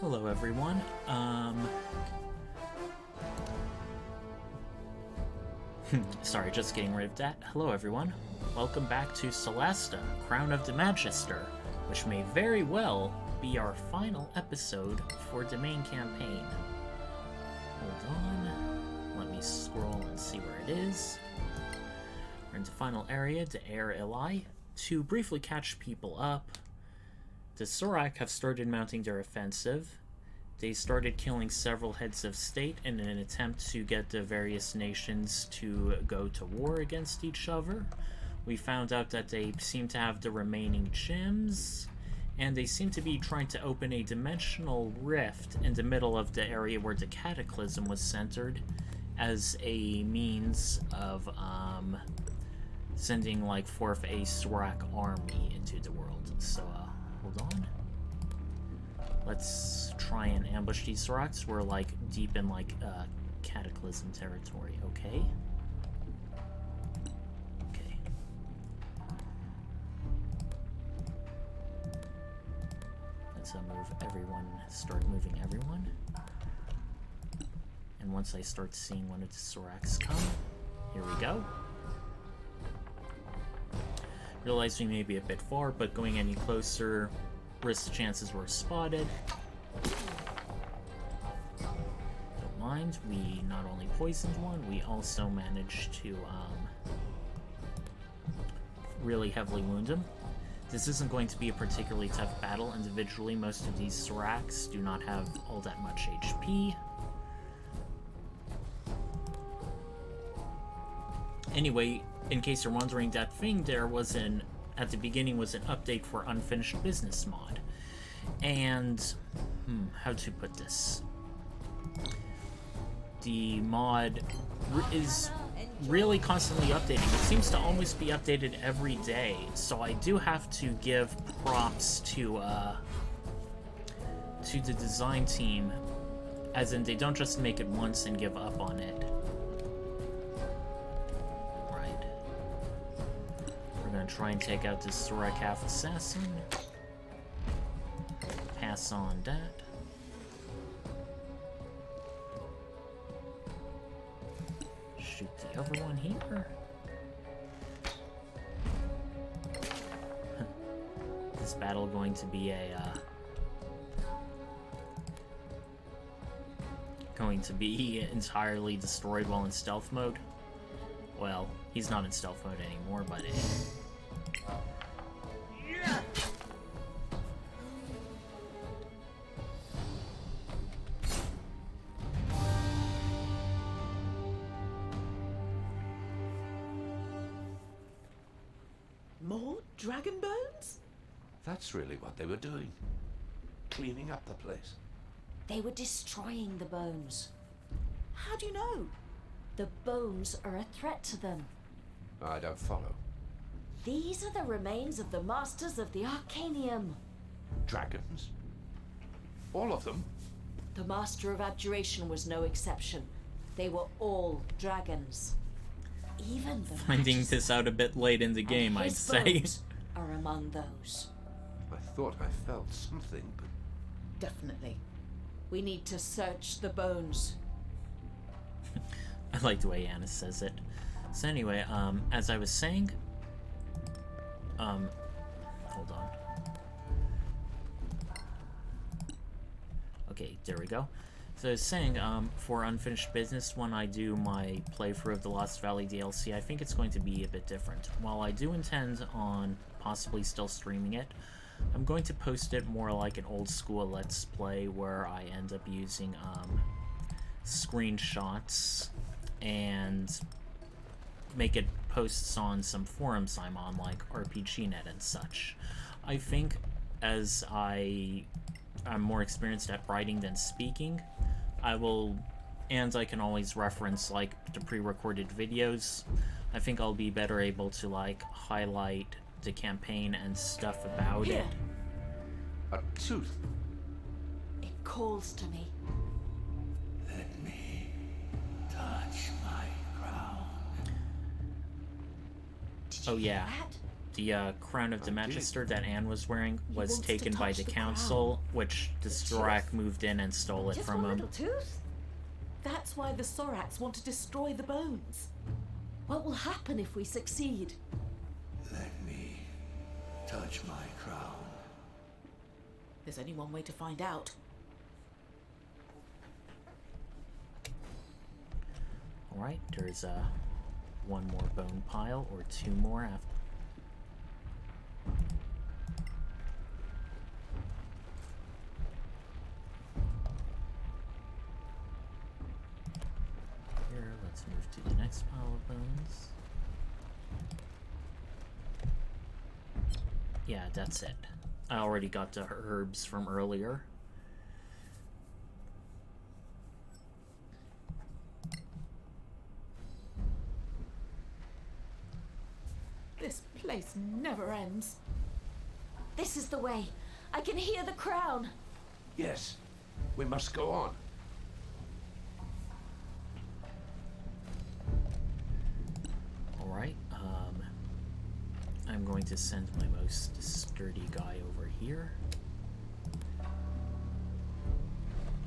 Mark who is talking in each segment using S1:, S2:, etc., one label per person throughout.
S1: Hello everyone. Sorry, just getting rid of that. Hello everyone. Welcome back to Solasta, Crown of the Magister, which may very well be our final episode for the main campaign. Hold on. Let me scroll and see where it is. We're in the final area, the Air Eli. To briefly catch people up, the Soraks have started mounting their offensive. They started killing several heads of state in an attempt to get the various nations to go to war against each other. We found out that they seem to have the remaining gems, and they seem to be trying to open a dimensional rift in the middle of the area where the Cataclysm was centered as a means of sending like forth a Sorak army into the world. So hold on. Let's try and ambush these Soraks. We're like deep in like Cataclysm territory. Okay. Okay. Let's move everyone. Start moving everyone. And once I start seeing one of the Soraks come, here we go. Realize we may be a bit far, but going any closer risks the chances we're spotted. Don't mind, we not only poisoned one, we also managed to really heavily wound him. This isn't going to be a particularly tough battle. Individually, most of these Soraks do not have all that much HP. Anyway, in case you're wondering, that thing there was at the beginning was an update for Unfinished Business mod. And, how to put this? The mod is really constantly updating. It seems to almost be updated every day, so I do have to give props to the design team, as in they don't just make it once and give up on it. We're gonna try and take out this Sorak half assassin. Pass on that. Shoot the other one here. This battle going to be entirely destroyed while in stealth mode. Well, he's not in stealth mode anymore, but
S2: More dragon bones?
S3: That's really what they were doing. Cleaning up the place.
S4: They were destroying the bones.
S2: How do you know?
S4: The bones are a threat to them.
S3: I don't follow.
S4: These are the remains of the masters of the Arcanium.
S3: Dragons? All of them?
S4: The Master of Abjuration was no exception. They were all dragons. Even the
S1: finding
S4: Magister
S1: this out a bit late in the game,
S4: and
S1: I'd
S4: his
S1: say.
S4: bones are among those.
S3: I thought I felt something, but...
S2: Definitely.
S4: We need to search the bones.
S1: I like the way Anna says it. So anyway, as I was saying, hold on. Okay, there we go. So I was saying, for Unfinished Business, when I do my playthrough of the Lost Valley DLC, I think it's going to be a bit different. While I do intend on possibly still streaming it, I'm going to post it more like an old school Let's Play where I end up using, screenshots and make it posts on some forums I'm on, like RPGNet and such. I think as I'm more experienced at writing than speaking, I can always reference like the pre-recorded videos. I think I'll be better able to like highlight the campaign and stuff about it.
S3: A tooth.
S4: It calls to me.
S5: Let me touch my crown.
S4: Did you
S1: Oh,
S4: hear
S1: yeah.
S4: that?
S1: The crown of the Magister that Anne was wearing was
S2: wants to
S1: taken by
S2: touch
S1: the
S2: the
S1: council, which the Sorak moved in and stole it
S2: Just
S1: from
S2: one
S1: him.
S2: little tooth? That's why the Soraks want to destroy the bones.
S4: What will happen if we succeed?
S5: Let me touch my crown.
S2: There's only one way to find out.
S1: Alright, there's one more bone pile, or two more after. Here, let's move to the next pile of bones. Yeah, that's it. I already got the herbs from earlier.
S2: This place never ends.
S4: This is the way. I can hear the crown.
S3: Yes, we must go on.
S1: Alright, I'm going to send my most sturdy guy over here.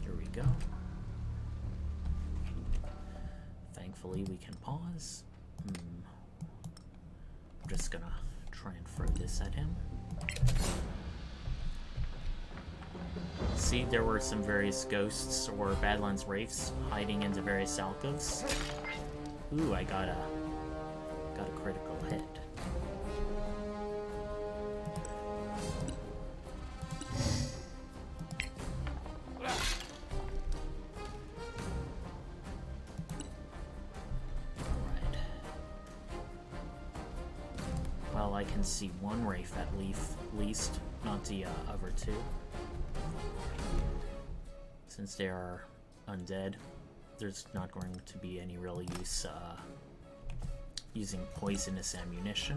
S1: Here we go. Thankfully we can pause. I'm just gonna try and throw this at him. See, there were some various ghosts or Badlands wraiths hiding into various alcoves. Ooh, I got a critical hit. Alright. Well, I can see one wraith at least, not the other two. Since they are undead, there's not going to be any real use using poisonous ammunition.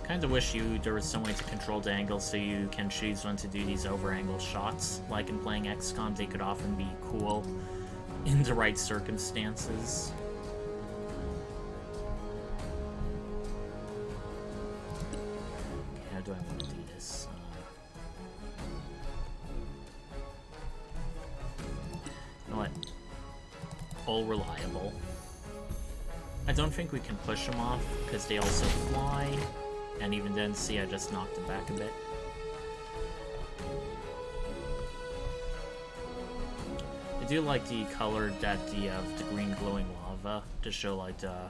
S1: Kinda wish there was some way to control the angle so you can choose when to do these over-angle shots. Like in playing XCOM, they could often be cool in the right circumstances. How do I want to do this? You know what? All reliable. I don't think we can push them off, because they also fly. And even then, see, I just knocked them back a bit. I do like the color that the green glowing lava to show like the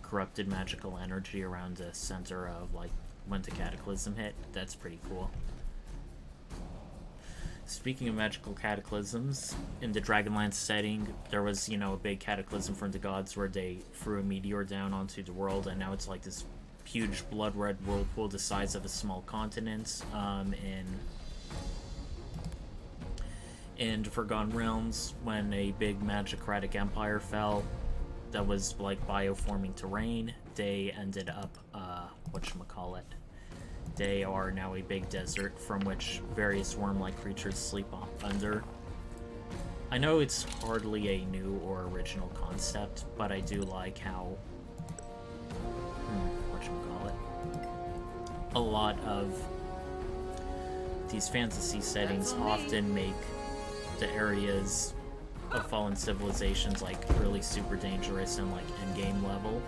S1: corrupted magical energy around the center of like when the Cataclysm hit. That's pretty cool. Speaking of magical cataclysms, in the Dragonlance setting, there was, you know, a big cataclysm from the gods where they threw a meteor down onto the world, and now it's like this huge blood red whirlpool the size of a small continent. In the Forgotten Realms, when a big magicratic empire fell that was like bioforming terrain, they ended up whatchamacallit. They are now a big desert from which various worm-like creatures sleep under. I know it's hardly a new or original concept, but I do like how a lot of these fantasy settings often make the areas of fallen civilizations like really super dangerous and like endgame level.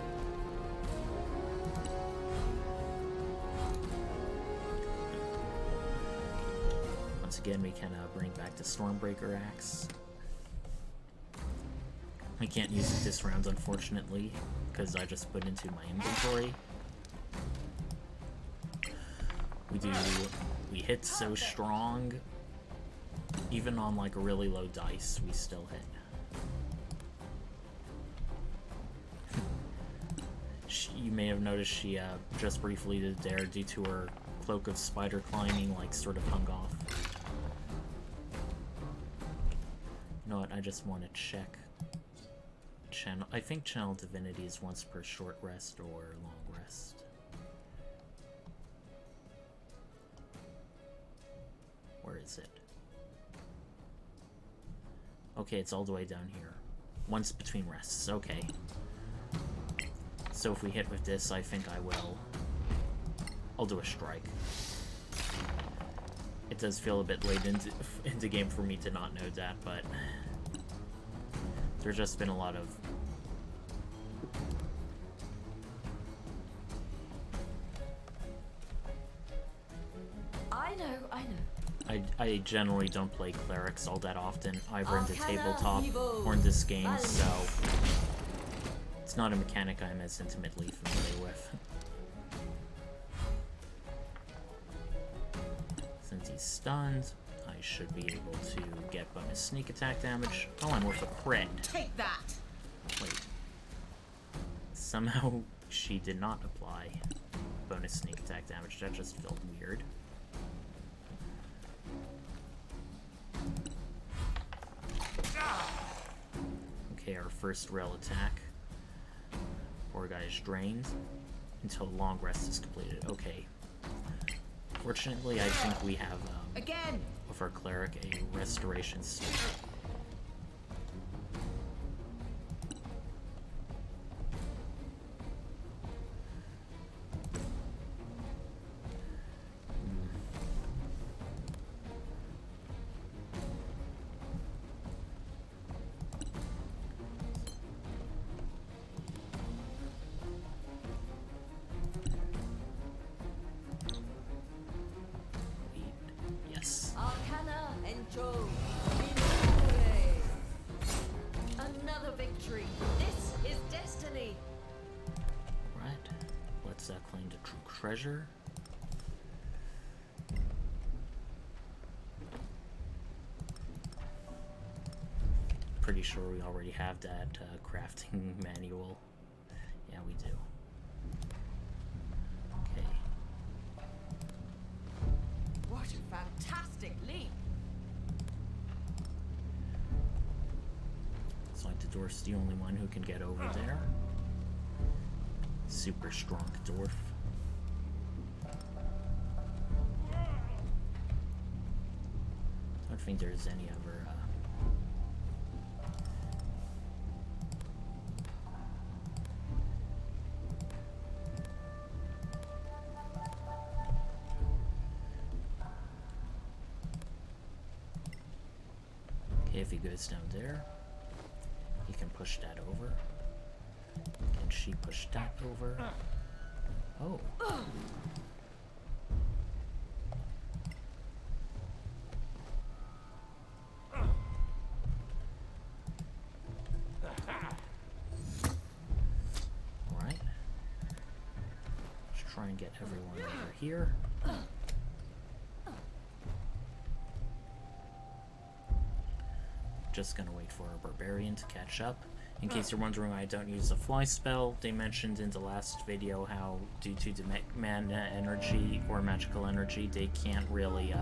S1: Once again, we can bring back the Stormbreaker axe. I can't use it this round, unfortunately, because I just put it into my inventory. We hit so strong, even on like a really low dice, we still hit. You may have noticed she just briefly did there due to her cloak of spider climbing, like sort of hung off. You know what, I just want to check channel. I think Channel Divinity is once per short rest or long rest. Where is it? Okay, it's all the way down here. Once between rests. Okay. So if we hit with this, I think I will. I'll do a strike. It does feel a bit late into game for me to not know that, but there's just been a lot of
S4: I know.
S1: I generally don't play clerics all that often, either into
S4: Arcana
S1: tabletop
S4: Evo.
S1: or in this game,
S4: Valiant.
S1: so it's not a mechanic I'm as intimately familiar with. Since he's stunned, I should be able to get bonus sneak attack damage. Oh, I'm worth a crit.
S2: Take that!
S1: Wait. Somehow she did not apply bonus sneak attack damage. That just felt weird. Okay, our first rail attack. Poor guy is drained until long rest is completed. Okay. Fortunately, I think we have,
S2: Again!
S1: with our cleric, a restoration spell. Yes.
S4: Arcana Enjo. Another victory. This is destiny.
S1: Right. Let's claim the true treasure. Pretty sure we already have that crafting manual. Yeah, we do. Okay.
S2: What a fantastic leap!
S1: It's like the dwarf's the only one who can get over there. Super strong dwarf. I don't think there's any other. Okay, if he goes down there, he can push that over. Can she push that over? Oh. Alright. Let's try and get everyone over here. Just gonna wait for our barbarian to catch up. In case you're wondering why I don't use the fly spell, they mentioned in the last video how due to the mana energy or magical energy, they can't really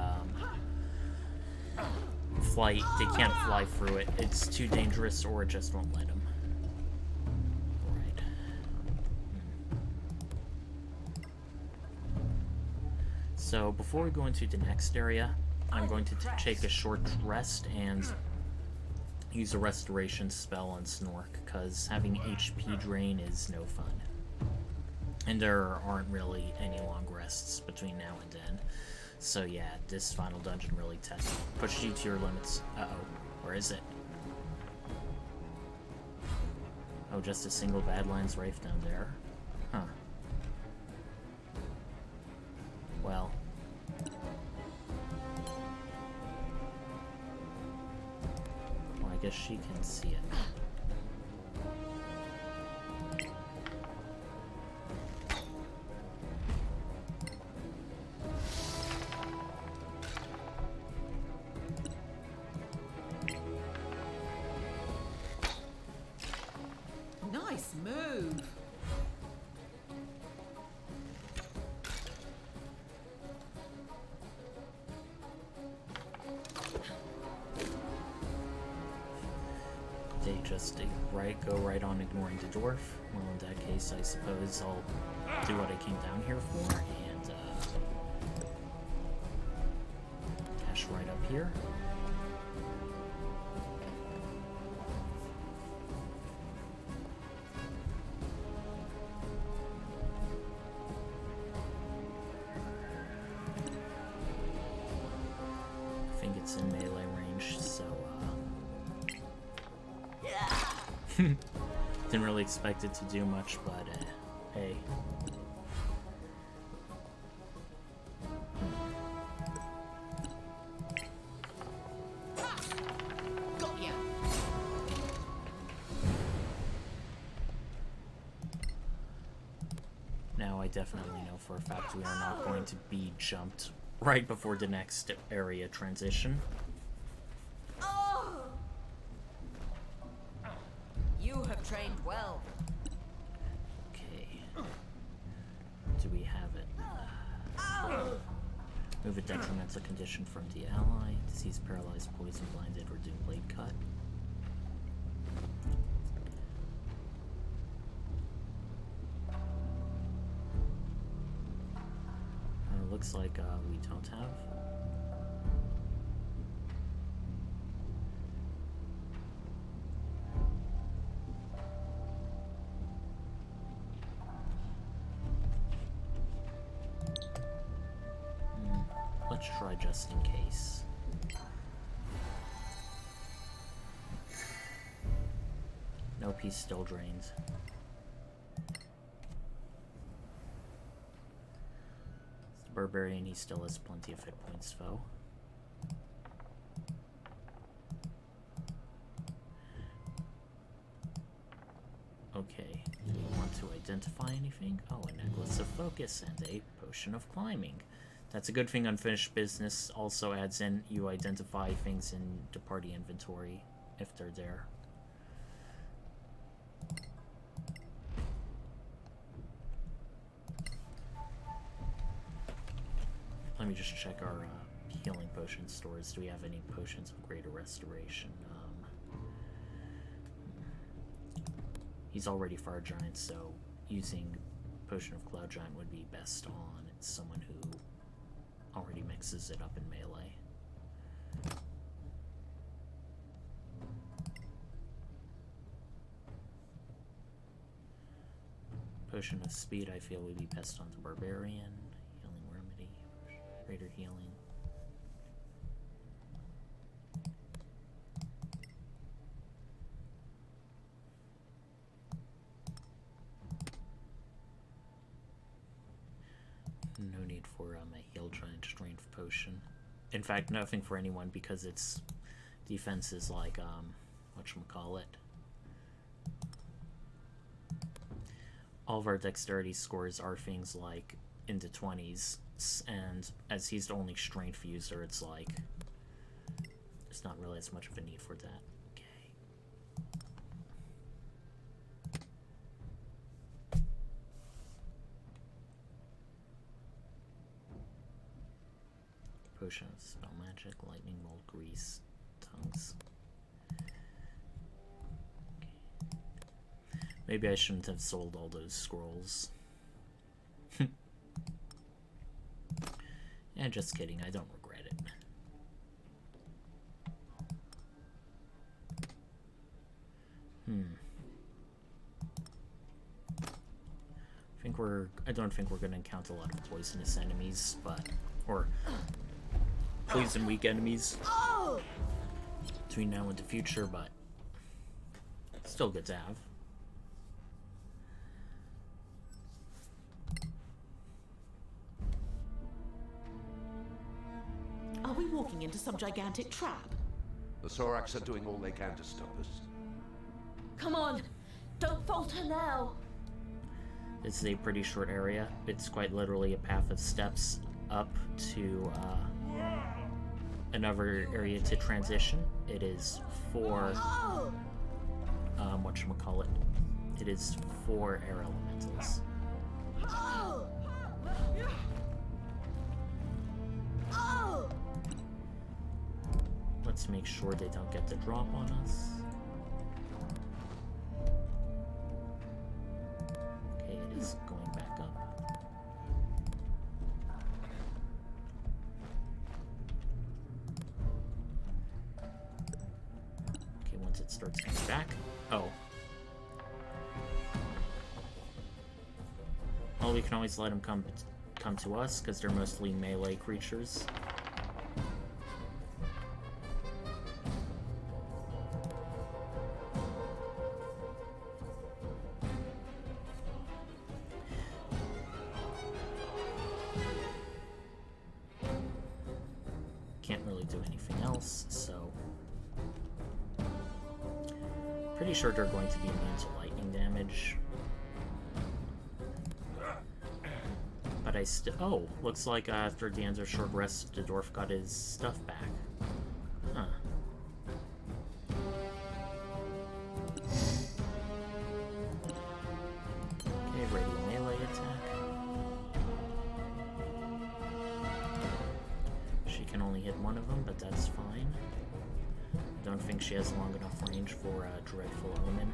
S1: fly. They can't fly through it. It's too dangerous, or it just won't let them. Alright. So before we go into the next area, I'm going to take a short rest and use a restoration spell on Snork, because having HP drain is no fun. And there aren't really any long rests between now and then. So yeah, this final dungeon really pushed you to your limits. Uh-oh. Where is it? Oh, just a single Badlands Wraith down there. Huh. Well. I guess she can see it.
S2: Nice move!
S1: They just go right on ignoring the dwarf. Well, in that case, I suppose I'll do what I came down here for and dash right up here. it's in melee range, so, didn't really expect it to do much, but, hey.
S2: Got ya.
S1: Now I definitely know for a fact we are not going to be jumped right before the next area transition.
S4: You have trained well.
S1: Okay. Do we have it? Move a detrimental condition from the ally. Disease, paralyzed, poison, blinded, or doom blade cut. Looks like we don't have. Let's try just in case. No piece still drained. Barbarian, he still has plenty of hit points, foe. Okay, do we want to identify anything? Oh, a necklace of focus and a potion of climbing. That's a good thing unfinished business also adds in you identify things in the party inventory if they're there. Let me just check our healing potion stores. Do we have any potions of greater restoration? He's already Fire Giant, so using Potion of Cloud Giant would be best on someone who already mixes it up in melee. Potion of Speed I feel would be best on the Barbarian. Greater healing. No need for a heal giant strength potion. In fact, nothing for anyone because its defense is like whatchamacallit. All of our dexterity scores are things like in the 20s. And as he's the only strength user, it's like there's not really as much of a need for that. Okay. Potion of spell magic, lightning bolt, grease, tongues. Okay. Maybe I shouldn't have sold all those scrolls. And just kidding, I don't regret it. I don't think we're gonna encounter a lot of poisonous enemies, or poison weak enemies between now and the future, but still good to have.
S2: Are we walking into some gigantic trap?
S3: The Soraks are doing all they can to stop us.
S4: Come on, don't falter now.
S1: This is a pretty short area. It's quite literally a path of steps up to another area to transition. It is for whatchamacallit. It is for air elementals. Let's make sure they don't get the drop on us. Okay, it is going back up. Okay, once it starts coming back. Oh. Well, we can always let them come to us, because they're mostly melee creatures. anything else, so... Pretty sure they're going to be immune to lightning damage. But I still... Oh, looks like after the end of short rest, the dwarf got his stuff back. Huh. Okay, radio melee attack. She can only hit one of them, but that's fine. Don't think she has long enough range for a Dreadful Omen.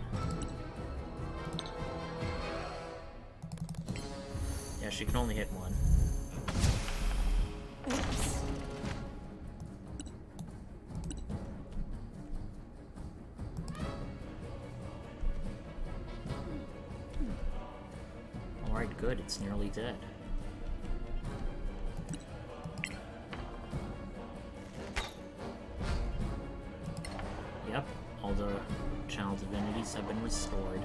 S1: Yeah, she can only hit one. Alright, good, it's nearly dead. Yep, all the channel divinities have been restored.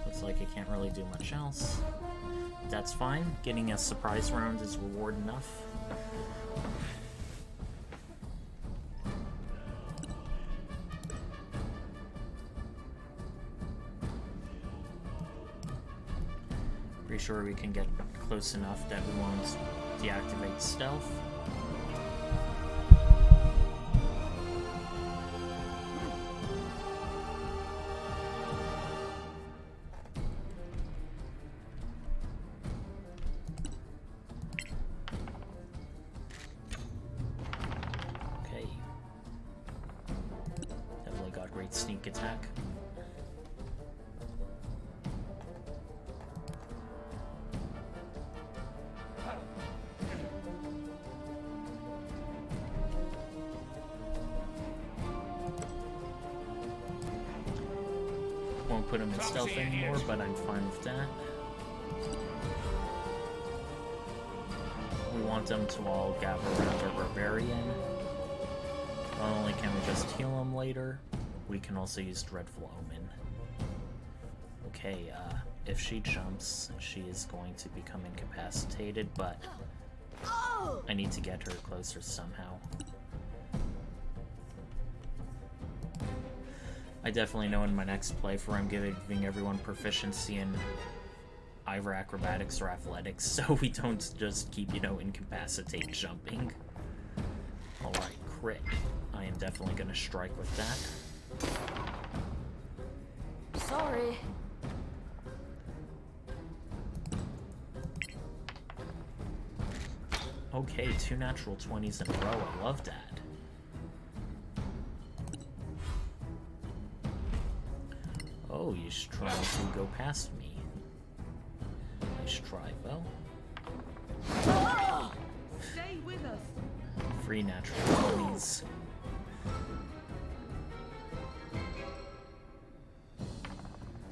S1: Looks like it can't really do much else. That's fine. Getting a surprise round is reward enough. Pretty sure we can get close enough that we won't deactivate stealth. Okay. Definitely got great sneak attack. Won't put him in stealth anymore, but I'm fine with that. We want them to all gather around our barbarian. Not only can we just heal him later, we can also use Dreadful Omen. Okay, if she jumps, she is going to become incapacitated, but I need to get her closer somehow. I definitely know in my next playthrough I'm giving everyone proficiency in either acrobatics or athletics, so we don't just keep, incapacitate jumping. Alright, crit. I am definitely gonna strike with that.
S4: Sorry.
S1: Okay, 2 natural 20s in a row. I love that. Oh, he's trying to go past me. Nice try, Bo.
S2: Stay with us.
S1: 3 natural 20s.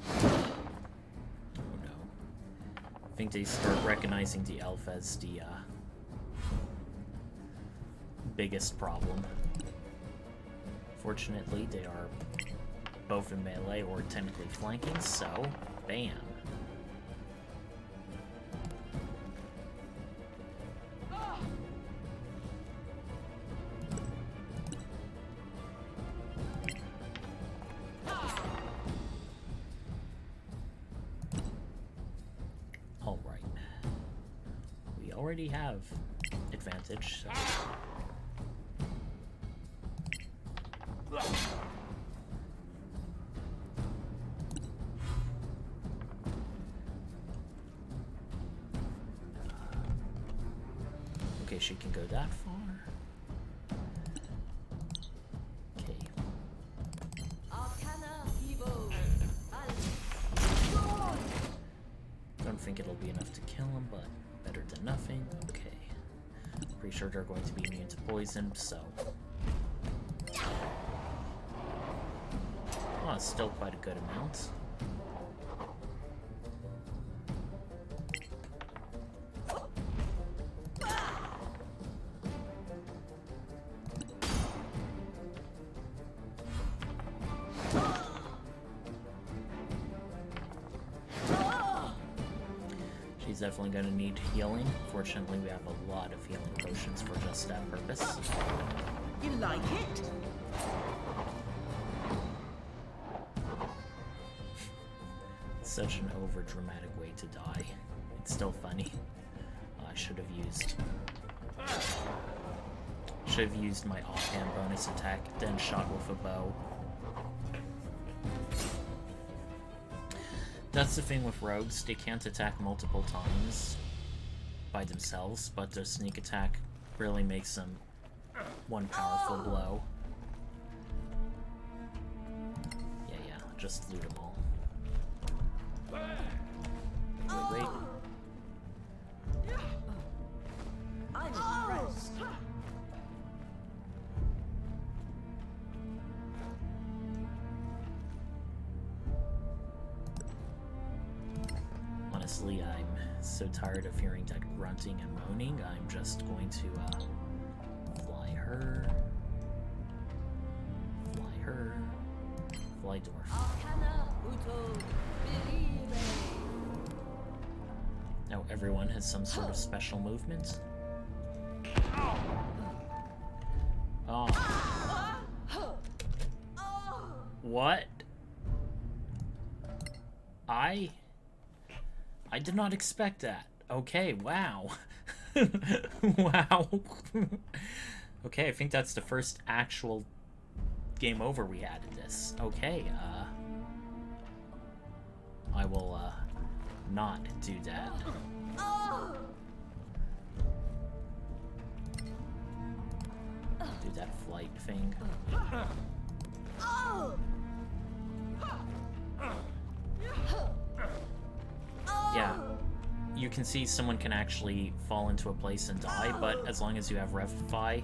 S1: Oh no. I think they start recognizing the elf as the biggest problem. Fortunately, they are both in melee or technically flanking, so bam. Alright. We already have advantage, so... Okay, she can go that far. Okay. Don't think it'll be enough to kill him, but better than nothing. Okay. Pretty sure they're going to be immune to poison, so... Oh, it's still quite a good amount. He's definitely gonna need healing. Fortunately, we have a lot of healing potions for just that purpose.
S2: You like it?
S1: Such an over-dramatic way to die. It's still funny. I should have used my offhand bonus attack, then shot with a bow. That's the thing with rogues, they can't attack multiple times by themselves, but their sneak attack really makes them one powerful blow. Yeah, just loot them all. Wait.
S4: I'm impressed.
S1: Honestly, I'm so tired of hearing that grunting and moaning, I'm just going to fly her, fly dwarf. Now everyone has some sort of special movement. Oh. What? I did not expect that. Okay, wow. Wow. Okay, I think that's the first actual game over we had in this. Okay, I will, not do that. Do that flight thing. Yeah, you can see someone can actually fall into a place and die, but as long as you have Revivify,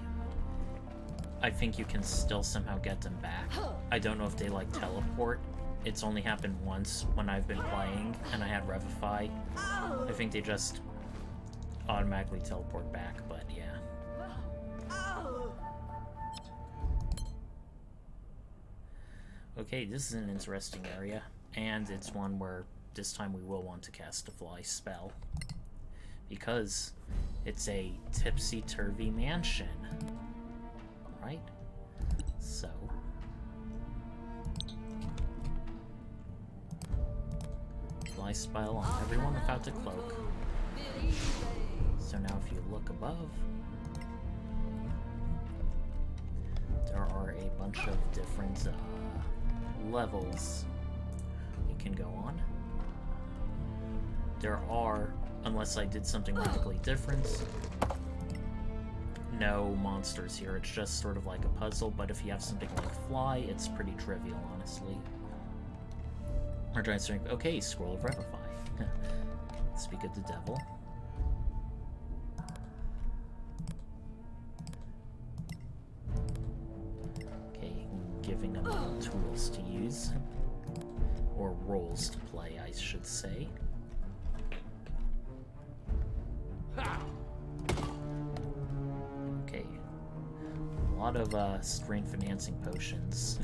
S1: I think you can still somehow get them back. I don't know if they, like, teleport. It's only happened once when I've been playing and I had Revivify. I think they just automatically teleport back, but yeah. Okay, this is an interesting area, and it's one where this time we will want to cast a fly spell, because it's a tipsy-turvy mansion, right? So, fly spell on everyone without the cloak. So now if you look above, there are a bunch of different levels you can go on. There are, unless I did something radically different, no monsters here. It's just sort of like a puzzle, but if you have something like fly, it's pretty trivial, honestly. Or giant strength. Okay, scroll of Revivify. Speak of the devil. Okay, giving them tools to use. Or roles to play, I should say. Okay. A lot of strength enhancing potions.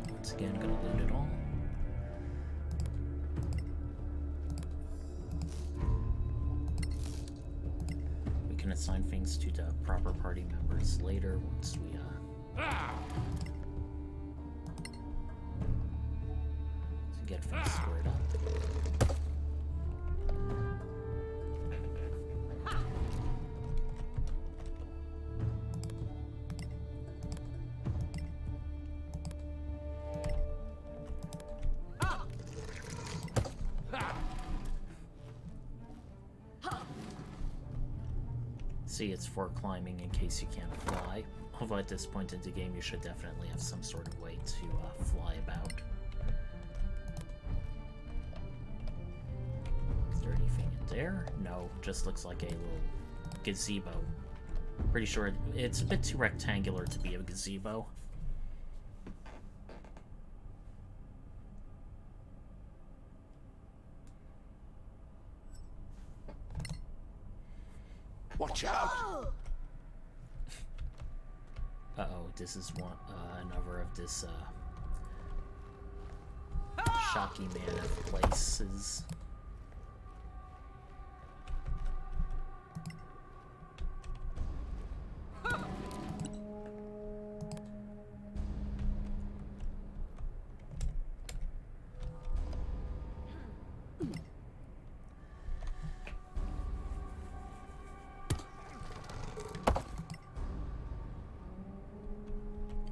S1: Once again, gonna loot it all. We can assign things to the proper party members later once we to get things squared up. See, it's for climbing in case you can't fly. Although at this point in the game, you should definitely have some sort of way to fly about. Is there anything in there? No, just looks like a little gazebo. Pretty sure it's a bit too rectangular to be a gazebo.
S3: Watch out!
S1: Uh-oh, this is one, another of this, shocky man of places.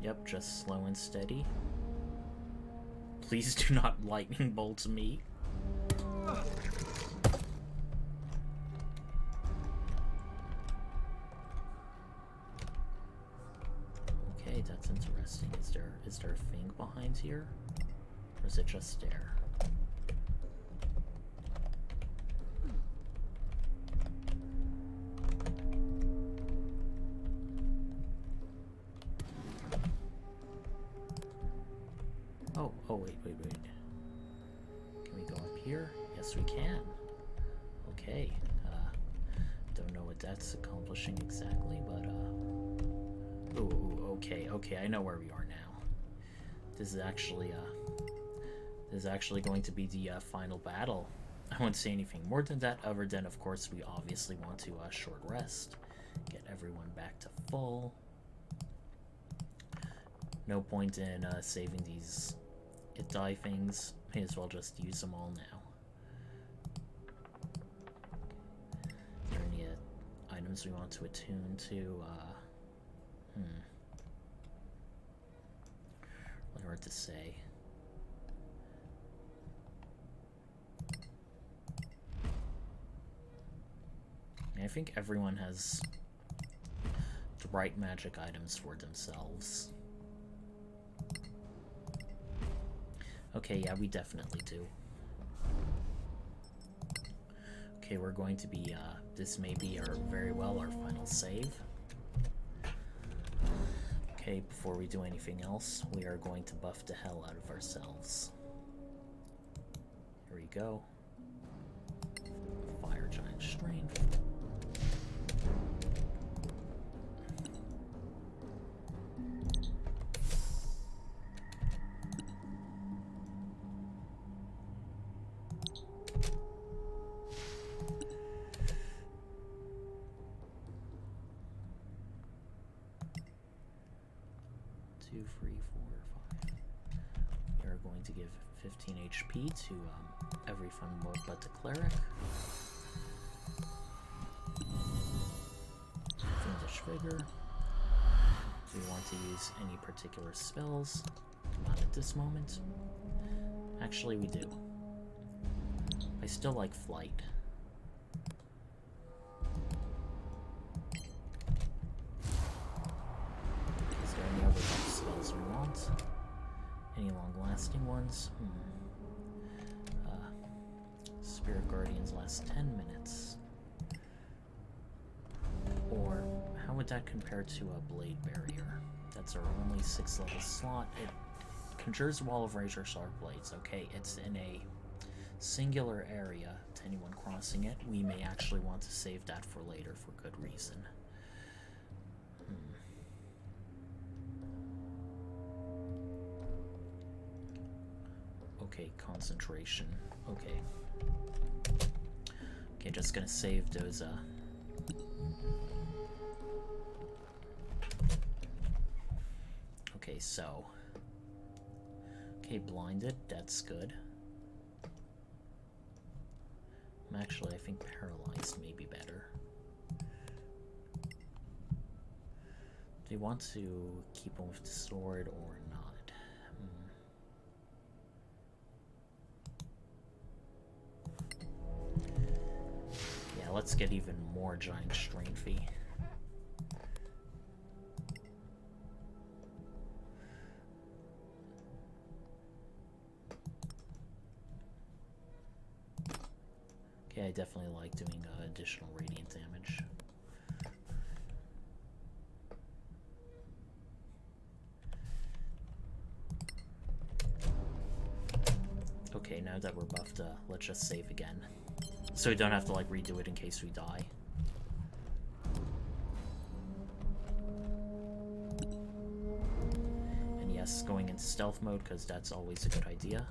S1: Yep, just slow and steady. Please do not lightning bolt me. Okay, that's interesting. Is there a thing behind here? Or is it just air? Oh, wait. Can we go up here? Yes, we can. Okay. Don't know what that's accomplishing exactly, but, ooh, okay, I know where we are now. This is actually going to be the, final battle. I won't say anything more than that, other than, of course, we obviously want to, short rest. Get everyone back to full. No point in, saving these die things. May as well just use them all now. Are there any items we want to attune to? Really hard to say. I think everyone has the right magic items for themselves. Okay, yeah, we definitely do. Okay, we're going to be, this may be very well our final save. Okay, before we do anything else, we are going to buff the hell out of ourselves. Here we go. Fire Giant Strength. To give 15 HP to every fun mode but the cleric. Fiendish Vigor. Do we want to use any particular spells? Not at this moment. Actually, we do. I still like Flight. Is there any other spells we want? Any long-lasting ones? Spirit Guardians last 10 minutes. Or how would that compare to a Blade Barrier? That's our only 6th level slot. It conjures a wall of razor sharp blades. Okay, it's in a singular area to anyone crossing it. We may actually want to save that for later for good reason. Okay, concentration. Okay. Okay, just gonna save those, Okay, so... Okay, blinded, that's good. Actually, I think paralyzed may be better. Do you want to keep them with the sword or not? Let's get even more giant strengthy. Okay, I definitely like doing additional radiant damage. Okay, now that we're buffed, let's just save again. So we don't have to, like, redo it in case we die. yes, going into stealth mode, because that's always a good idea.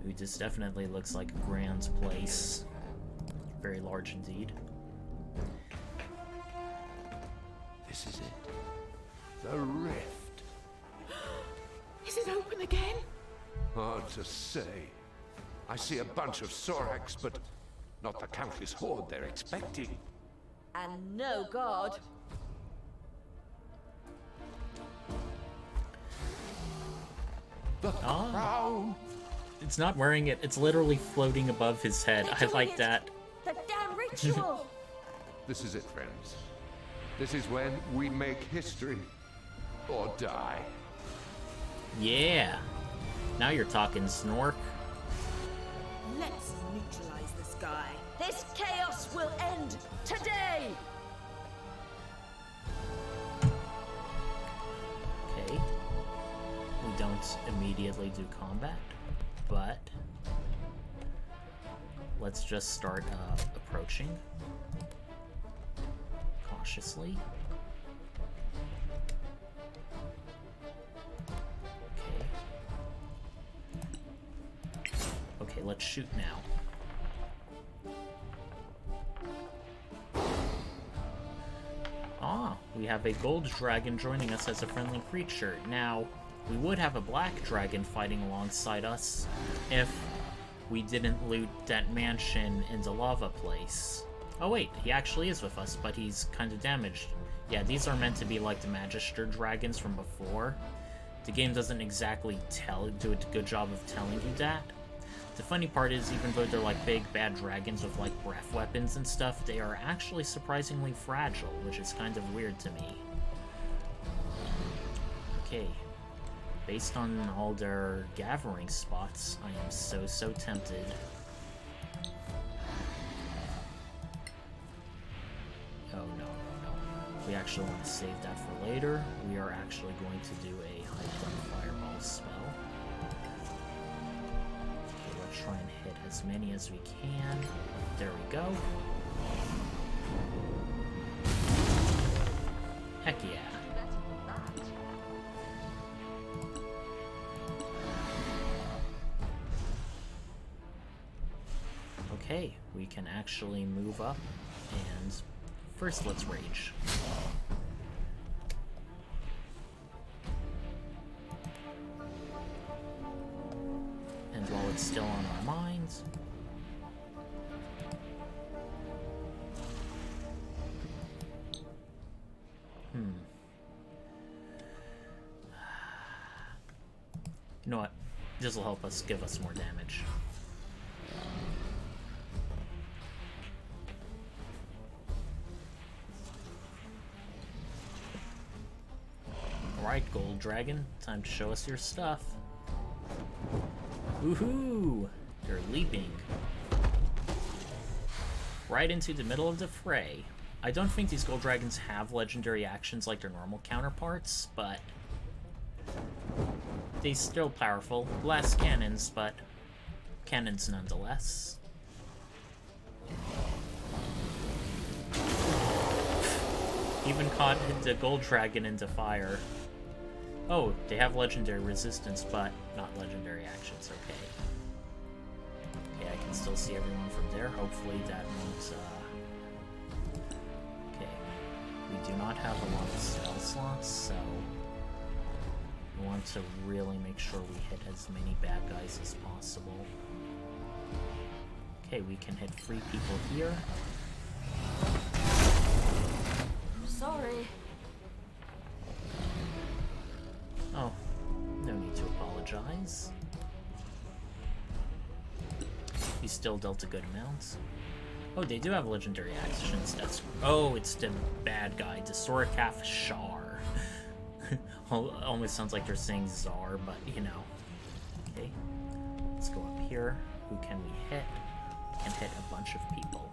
S1: Ooh, this definitely looks like a grand place. Very large indeed.
S3: This is it. The rift.
S2: Is it open again?
S3: Hard to say. I see a bunch of Soraks, but not the countless horde they're expecting.
S4: And no god.
S3: The crown!
S1: It's not wearing it, it's literally floating above his head. I like that.
S4: The damn ritual!
S3: This is it, friends. This is when we make history. Or die.
S1: Yeah. Now you're talking, Snork.
S2: Let's neutralize this guy.
S4: This chaos will end today!
S1: Okay. We don't immediately do combat, but let's just start approaching cautiously. Okay, let's shoot now. Ah, we have a gold dragon joining us as a friendly creature. Now, we would have a black dragon fighting alongside us if we didn't loot that mansion in the lava place. Oh wait, he actually is with us, but he's kind of damaged. Yeah, these are meant to be like the Magister dragons from before. The game doesn't exactly do a good job of telling you that. The funny part is, even though they're like big bad dragons with like breath weapons and stuff, they are actually surprisingly fragile, which is kind of weird to me. Okay. Based on all their gathering spots, I am so tempted. Oh no. We actually want to save that for later. We are actually going to do a high fireball spell. Okay, let's try and hit as many as we can. There we go. Heck yeah. Okay, we can actually move up, and first let's rage. And while it's still on our minds, you know what? This will help us give us more damage. Alright, Gold Dragon, time to show us your stuff. Woohoo! They're leaping right into the middle of the fray. I don't think these Gold Dragons have legendary actions like their normal counterparts, but they're still powerful. Less cannons, but cannons nonetheless. Even caught the Gold Dragon into fire. Oh, they have legendary resistance, but not legendary actions. Okay. Okay, I can still see everyone from there. Hopefully that won't, Okay. We do not have a lot of spell slots, so we want to really make sure we hit as many bad guys as possible. Okay, we can hit 3 people here.
S4: Sorry.
S1: Oh, no need to apologize. You still dealt a good amount. Oh, they do have legendary actions. That's... Oh, it's the bad guy, the Soraks Shar. Almost sounds like they're saying Czar, but you know. Okay, let's go up here. Who can we hit? We can hit a bunch of people.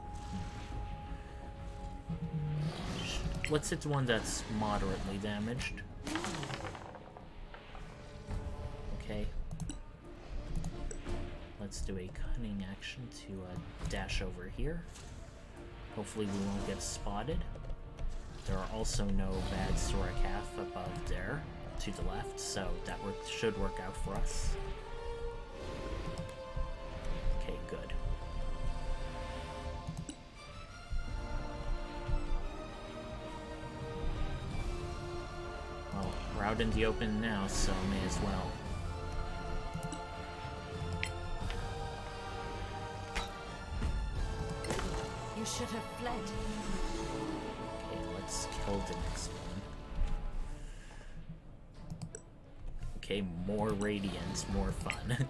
S1: Let's hit the one that's moderately damaged. Okay. Let's do a cunning action to dash over here. Hopefully we won't get spotted. There are also no bad Soraks above there to the left, so that should work out for us. Okay, good. Well, we're out in the open now, so may as well.
S4: You should have fled.
S1: Okay, let's kill the next one. Okay, more radiance, more fun.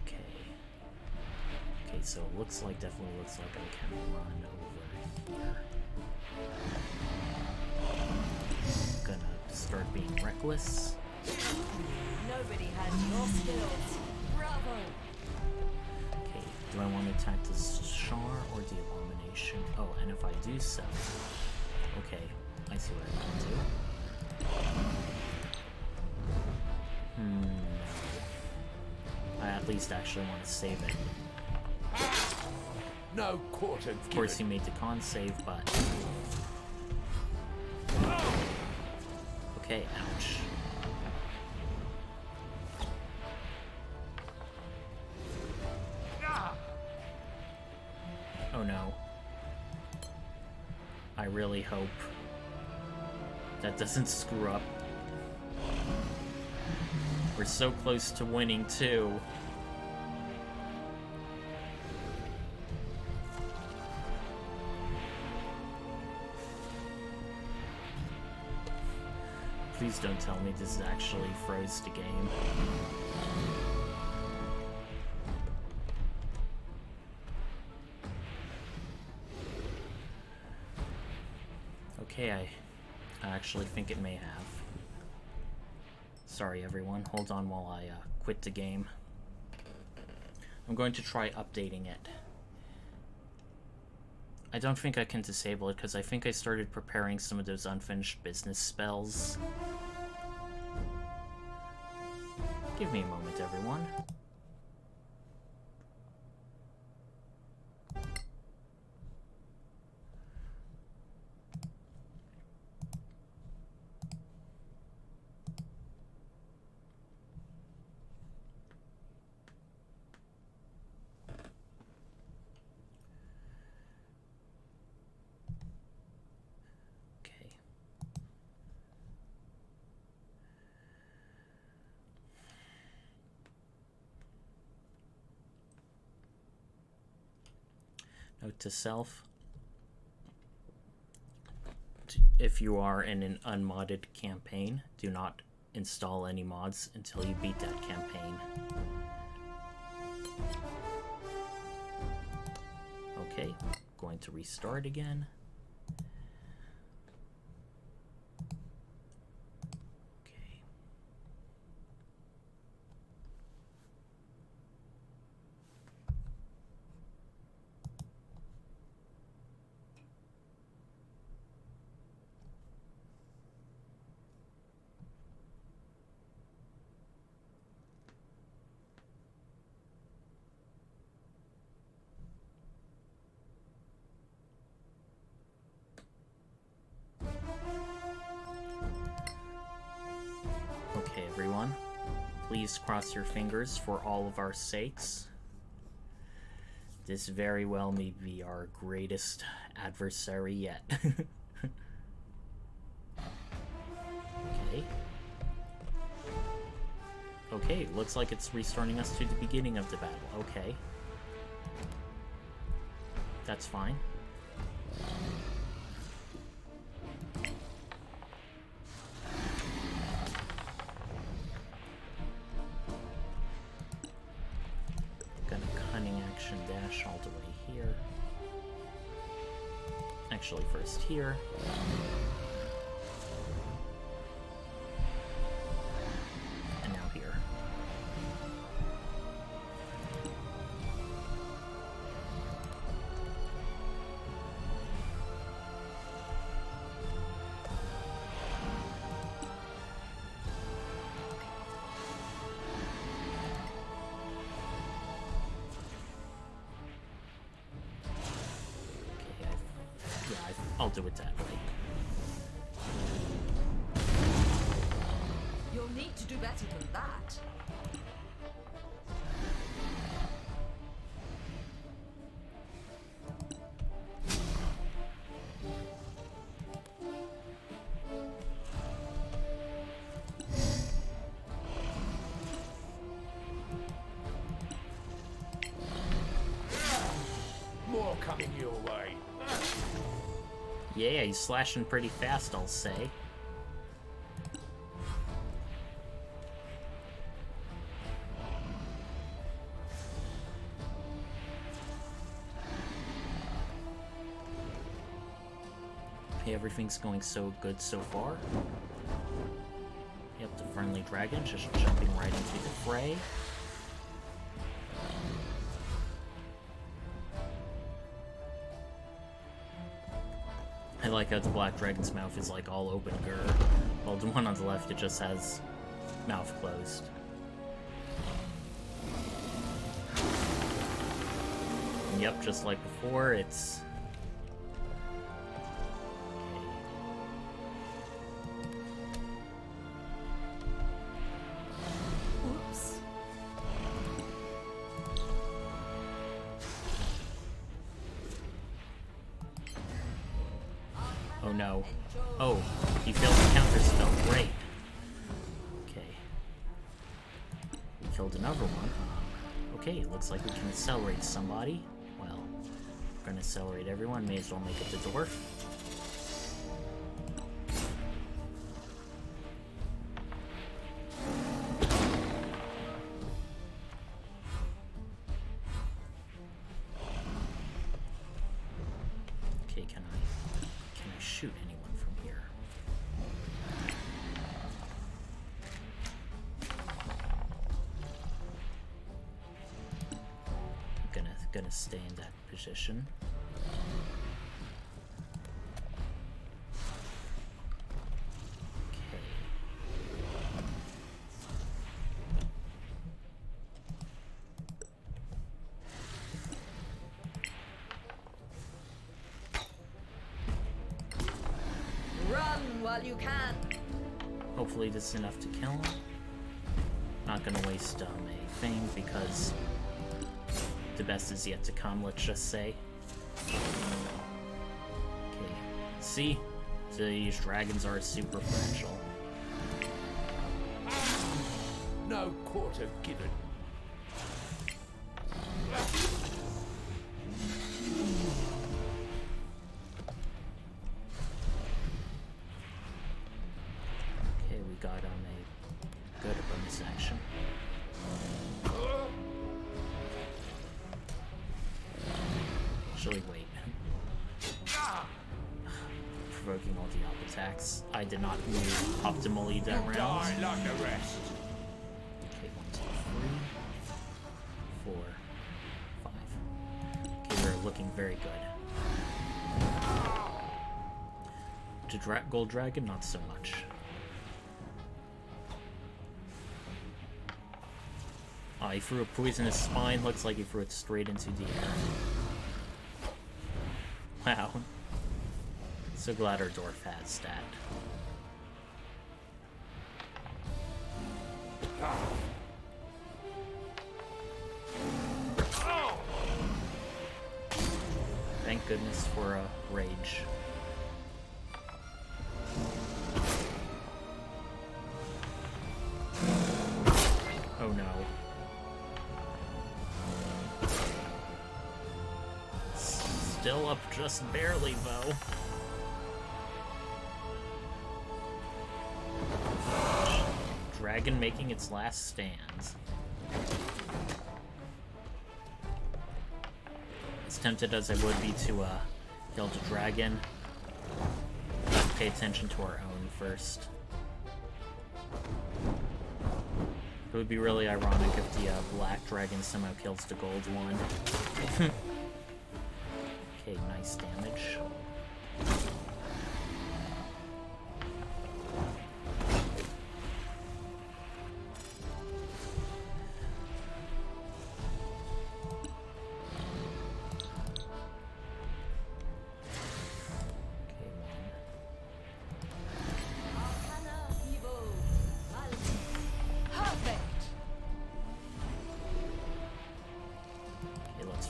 S1: Okay, so it definitely looks like I can run over here. Gonna start being reckless.
S4: Nobody had your skills. Bravo!
S1: Okay, do I want to attack the Char or the Abomination? Oh, and if I do so... Okay, I see what I can do. I at least actually want to save it.
S3: No quarter.
S1: Of course, he made the con save, but... Okay, ouch. Oh no. I really hope that doesn't screw up. We're so close to winning, too. Please don't tell me this actually froze the game. Okay, I actually think it may have. Sorry everyone, hold on while I quit the game. I'm going to try updating it. I don't think I can disable it because I think I started preparing some of those unfinished business spells. Give me a moment, everyone. Note to self, if you are in an unmodded campaign, do not install any mods until you beat that campaign. Okay, going to restart again. Okay, everyone, please cross your fingers for all of our sakes. This very well may be our greatest adversary yet. Okay. Okay, looks like it's restarting us to the beginning of the battle. Okay. That's fine. All the way here. Actually, first here. And now here. I'll do it that way.
S6: You'll need to do better than that.
S3: More coming your way.
S1: Yeah, he's slashing pretty fast, I'll say. Okay, everything's going so good so far. Yep, the friendly dragon just jumping right into the fray. I like how the black dragon's mouth is like all open grr, while the one on the left, it just has mouth closed. And yep, just like before, it's...
S2: Oops.
S1: Oh no. Oh, he failed the counter spell. Great. Okay. We killed another one. Okay, looks like we can accelerate somebody. Well, we're gonna accelerate everyone. May as well make it the dwarf. Okay, can I shoot anyone from here? Gonna stay in that position. Okay.
S6: Run while you can.
S1: Hopefully this is enough to kill him. Not gonna waste a thing because the best is yet to come, let's just say. Okay. See? These dragons are super fragile.
S3: No quarter given.
S1: Okay, we got a good bonus action. Actually, wait. Provoking all the up attacks. I did not move optimally that round.
S3: Die like the rest.
S1: Okay, 1, 2, 3, 4, 5. Okay, we're looking very good. To Gold Dragon, not so much. Oh, he threw a poisonous spine. Looks like he threw it straight into the air. Wow. So glad our dwarf has that. Thank goodness for a rage. Oh no. Still up just barely, though. Dragon making its last stand. As tempted as I would be to kill the dragon, let's pay attention to our own first. It would be really ironic if the black dragon somehow kills the gold one. Okay, nice damage.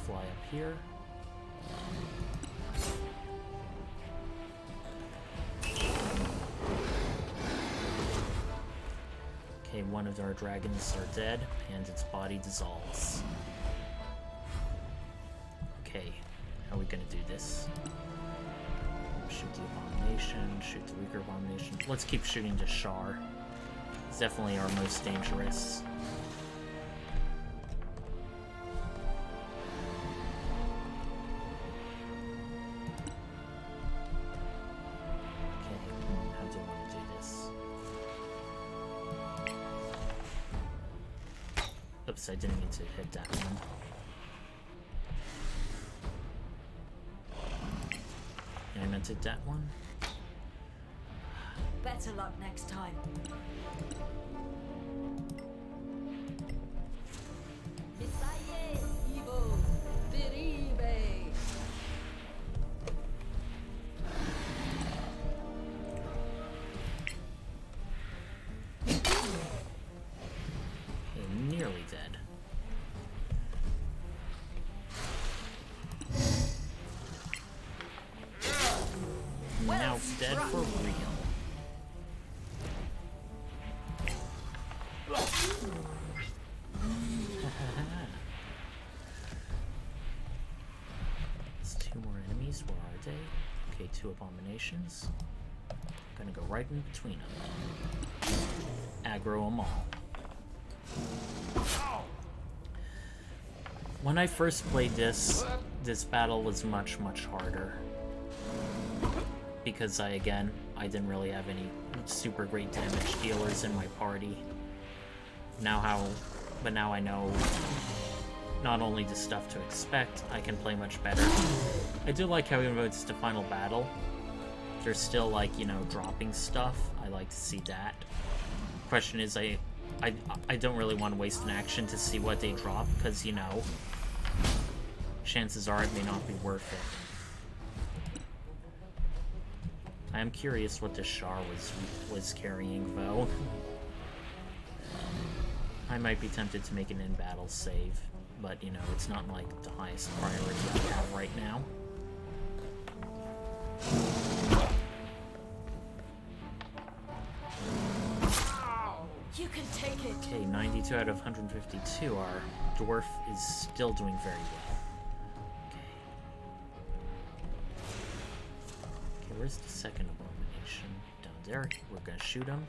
S1: fly up here. Okay, one of our dragons are dead, and its body dissolves. Okay, how are we gonna do this? Shoot the abomination, shoot the weaker abomination. Let's keep shooting the Shar. It's definitely our most dangerous. How do I want to do this? Oops, I didn't mean to hit that one. Yeah, I meant to hit that one.
S4: Better luck next time.
S6: Misaye, Evo, Diribe.
S1: Okay, nearly dead. Now it's dead for real. There's two more enemies. Where are they? Okay, two abominations. Gonna go right in between them. Aggro them all. When I first played this battle was much harder. Because I didn't really have any super great damage dealers in my party. But now I know not only the stuff to expect, I can play much better. I do like how even though it's the final battle, there's still like, you know, dropping stuff. I like to see that. Question is, I don't really want to waste an action to see what they drop, because, you know, chances are it may not be worth it. I am curious what the Shar was carrying, though. I might be tempted to make an in-battle save, but, you know, it's not like the highest priority I have right now.
S4: You can take it.
S1: Okay, 92 out of 152. Our dwarf is still doing very well. Okay, where's the second abomination? Down there. We're gonna shoot him.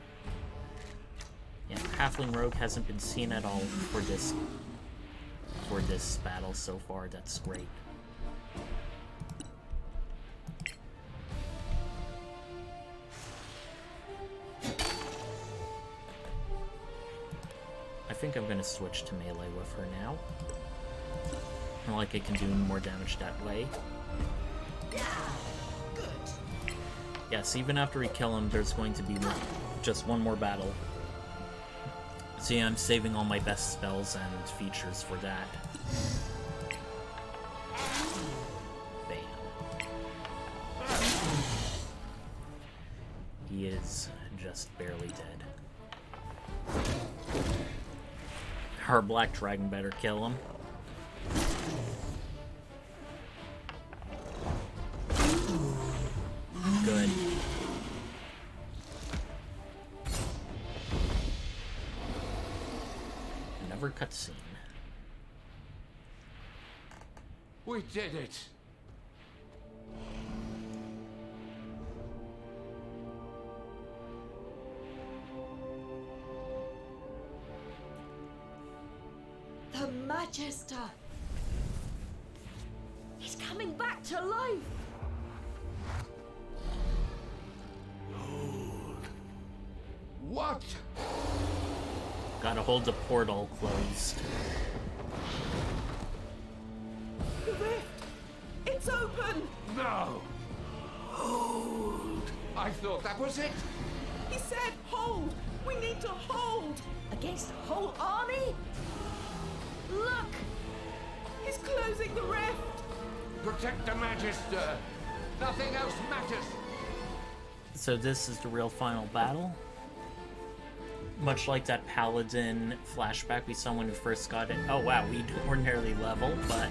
S1: Yeah, Halfling Rogue hasn't been seen at all for this battle so far. That's great. I think I'm gonna switch to melee with her now. I like I can do more damage that way. Yes, even after we kill him, there's going to be just one more battle. So yeah, I'm saving all my best spells and features for that. Bam. He is just barely dead. Our black dragon better kill him. Good. Another cutscene.
S3: We did it!
S4: The Magister! He's coming back to life!
S3: What?
S1: Gotta hold the portal closed.
S2: The rift! It's open!
S3: No! Hold! I thought that was it!
S2: He said hold! We need to hold!
S4: Against a whole army? Look!
S2: He's closing the rift!
S3: Protect the Magister! Nothing else matters!
S1: So this is the real final battle. Much like that Paladin flashback we saw when we first got it. Oh wow, we're nearly level, but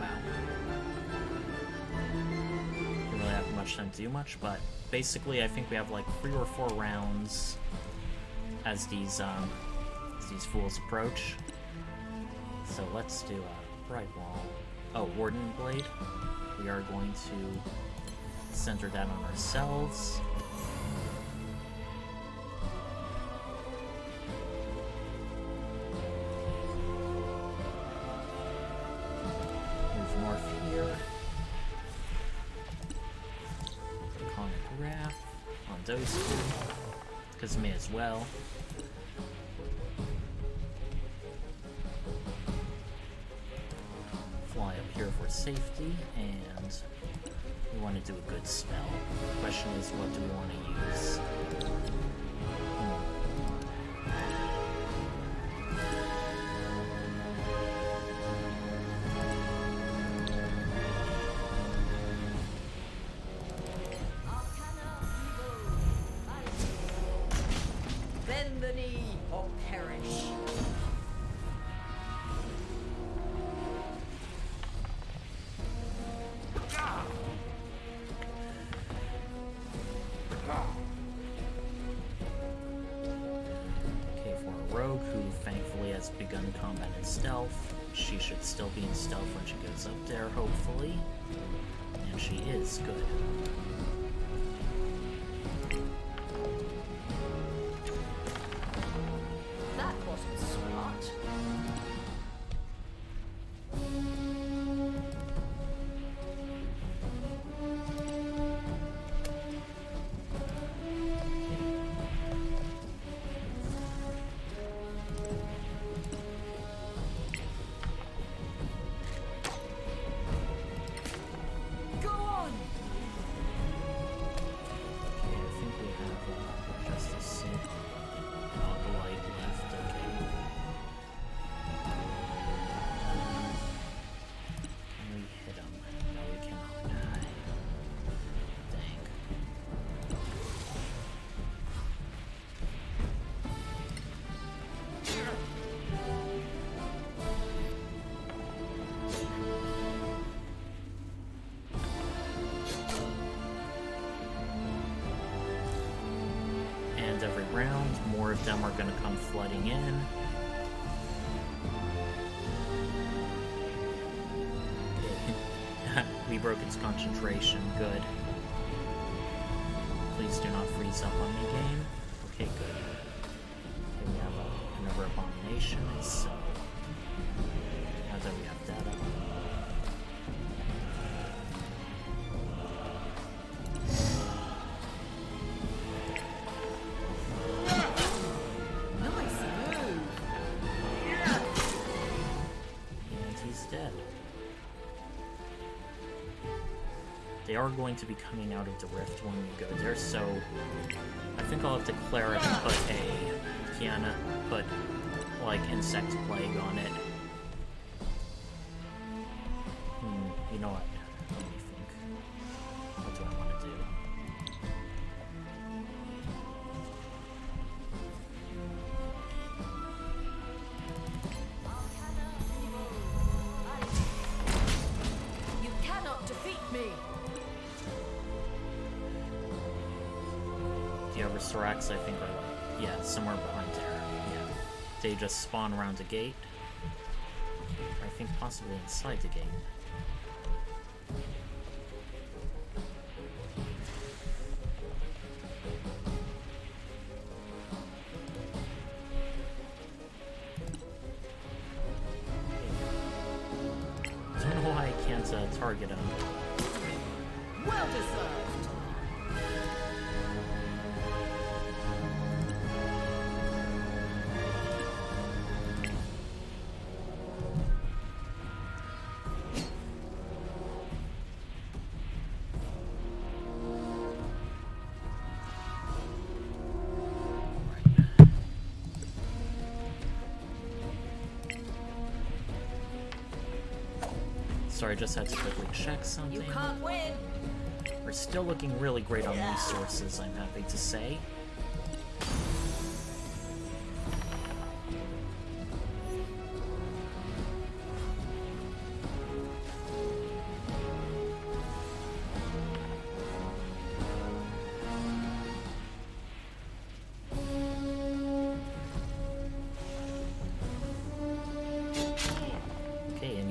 S1: Wow. Don't really have much time to do much, but basically I think we have like 3 or 4 rounds as these fools approach. So let's do a Bright Wall. Oh, Warden Blade. We are going to center that on ourselves. Move north here. Iconic Wrath on those 2, because may as well. Fly up here for safety, and we want to do a good spell. The question is, what do we want to use?
S6: Bend the knee or perish.
S1: Okay, for a rogue who thankfully has begun combat in stealth, she should still be in stealth when she goes up there, hopefully. And she is good.
S6: That wasn't smart.
S2: Go on!
S1: Okay, I think we have just a sync alkalite left, okay. Can we hit him? No, we cannot. Dang. And every round, more of them are going to come flooding in. Okay. We broke its concentration. Good. Please do not freeze up on me, game. Okay, good. Okay, we have another abomination, so now that we have that up.
S2: Nice move!
S1: And he's dead. They are going to be coming out of the rift when we go there, so I think I'll have to cleric put a Kiana, put like insect plague on it. You know what? Let me think. What do I want to do?
S2: You cannot defeat me!
S1: The other Soraks, I think, are yeah, somewhere behind there. Yeah, they just spawn around the gate. Or I think possibly inside the gate. I don't know why I can't target him.
S2: Well deserved!
S1: Sorry, just had to quickly check something.
S6: You can't win.
S1: We're still looking really great on resources, I'm happy to say.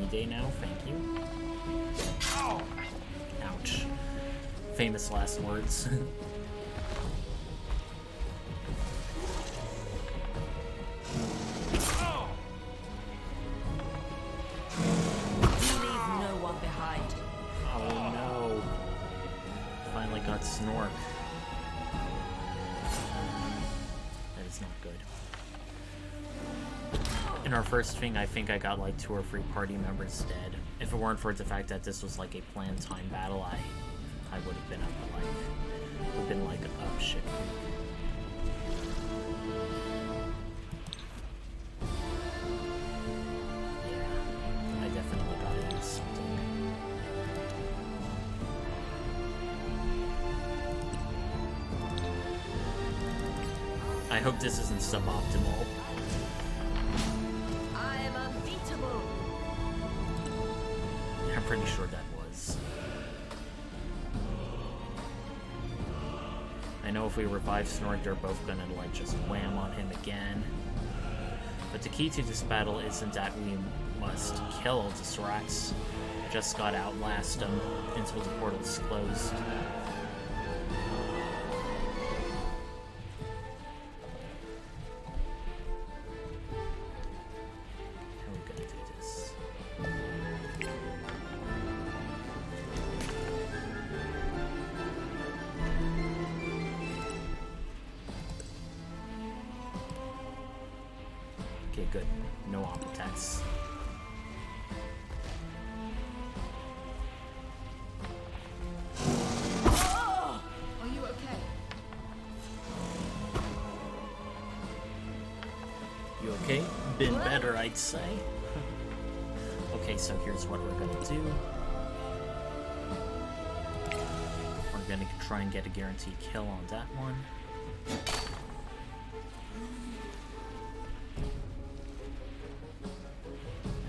S1: day now, thank you. Ouch. Famous last words. Snork. That is not good. In our first thing, I think I got like 2 or 3 party members dead. If it weren't for the fact that this was like a planned time battle, I would have been up like, would have been like up shit creek. Yeah, I definitely gotta use something. I hope this isn't suboptimal.
S6: I am unbeatable.
S1: I'm pretty sure that was. I know if we revive Snork, they're both gonna like just wham on him again. But the key to this battle isn't that we must kill the Soraks. Just gotta outlast them until the portal's closed. Okay, good. No op attacks.
S6: Are you okay?
S1: You okay? Been better, I'd say. Okay, so here's what we're gonna do. We're gonna try and get a guaranteed kill on that one.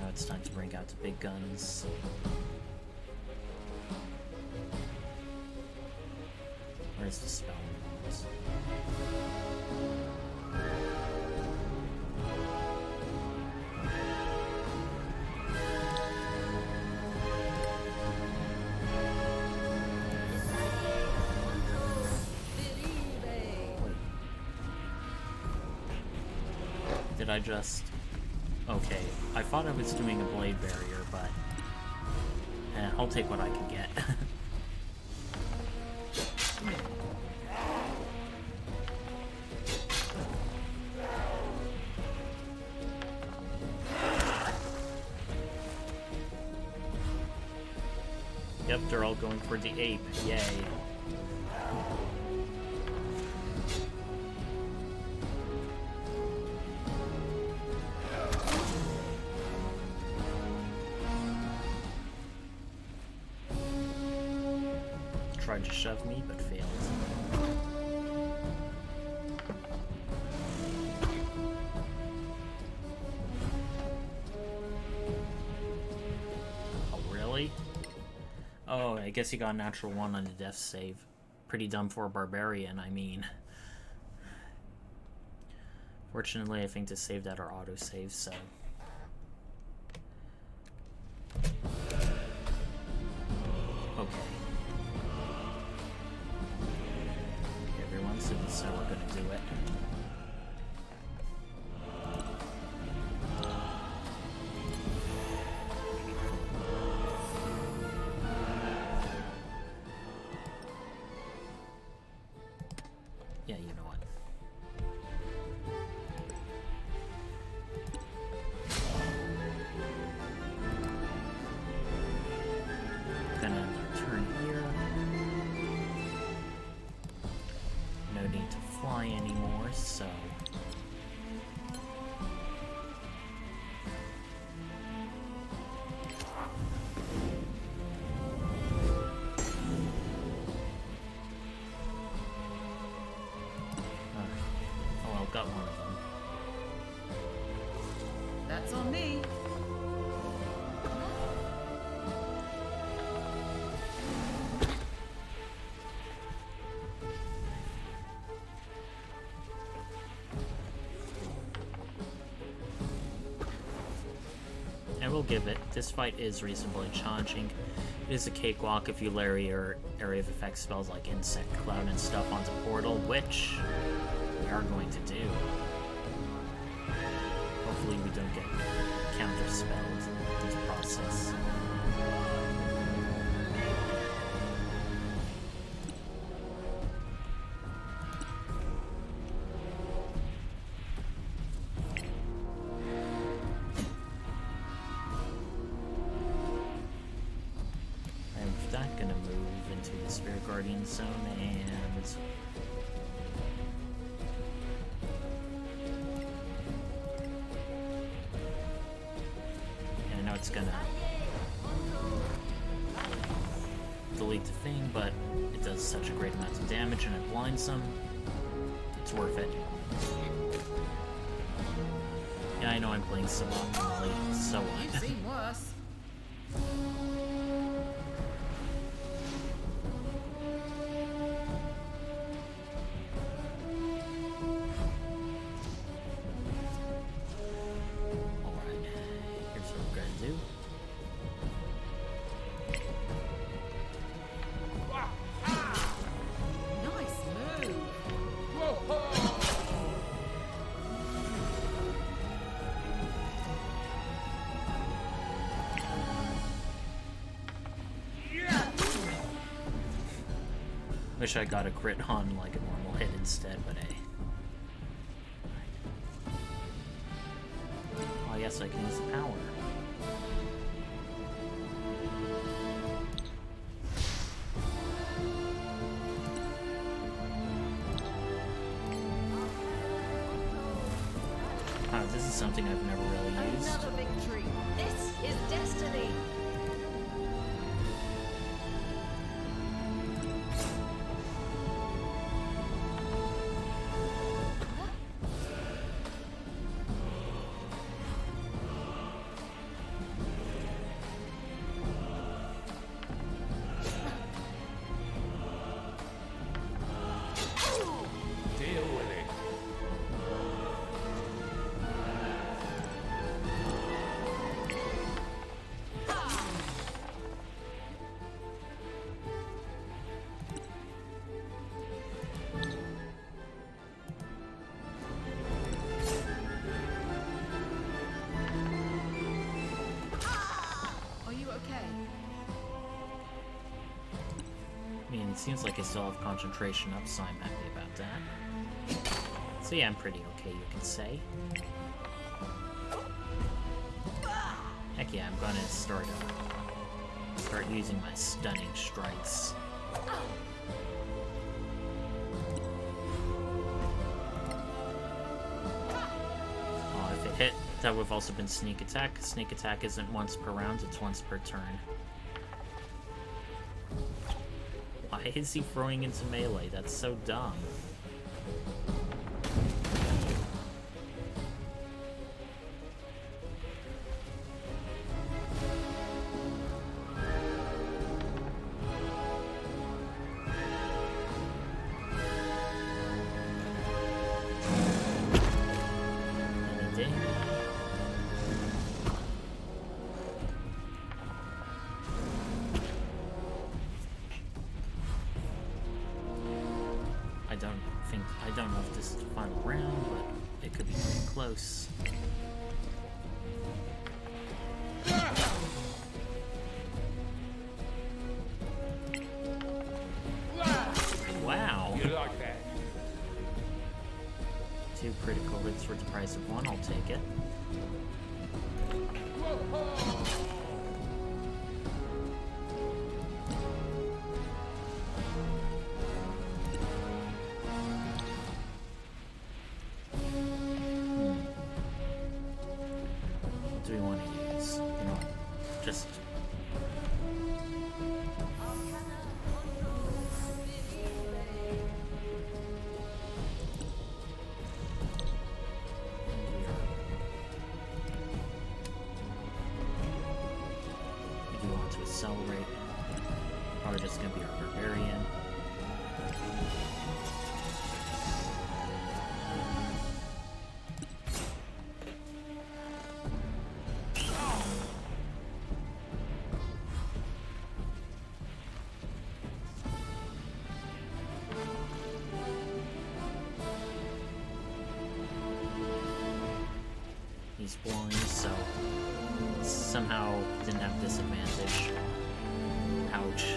S1: Now it's time to bring out the big guns. Where's the spell? Did I just... Okay, I thought I was doing a blade barrier, but... I'll take what I can get. Yep, they're all going for the ape. Yay. Tried to shove me, but failed. Oh, really? Oh, I guess he got a natural 1 on the death save. Pretty dumb for a barbarian, I mean. Fortunately, I think this saved at our autosave, so... Okay. Everyone, so this is how we're gonna do it. Yeah, you know what. Gonna end our turn here. No need to fly anymore, so... Oh well, got one of them.
S6: That's on me.
S1: will give it. This fight is reasonably challenging. It is a cakewalk if you layer your area of effect spells like Insect Cloud and stuff onto Portal, which we are going to do. Hopefully we don't get counter-spelled in this process. Guardian Zone and I know it's gonna delete the thing, but it does such a great amount of damage and it blinds them. It's worth it. Yeah, I know I'm playing suboptimally, so what?
S6: You've seen worse.
S1: Wish I got a crit on like a normal hit instead, but hey. Oh yes, I can use the power. This is something I've never really used.
S6: Another victory. This is destiny.
S1: I mean, it seems like I still have concentration up, so I'm happy about that. So yeah, I'm pretty okay, you can say. Heck yeah, I'm gonna start using my stunning strikes. Oh, if it hit, that would have also been sneak attack. Sneak attack isn't once per round, it's once per turn. Why is he throwing into melee? That's so dumb. I don't know if this is the final round, but it could be pretty close. Wow!
S3: You like that?
S1: 2 critical hits for the price of 1, I'll take it. Accelerate. Probably just gonna be our barbarian. he's blind, so somehow didn't have disadvantage. Ouch.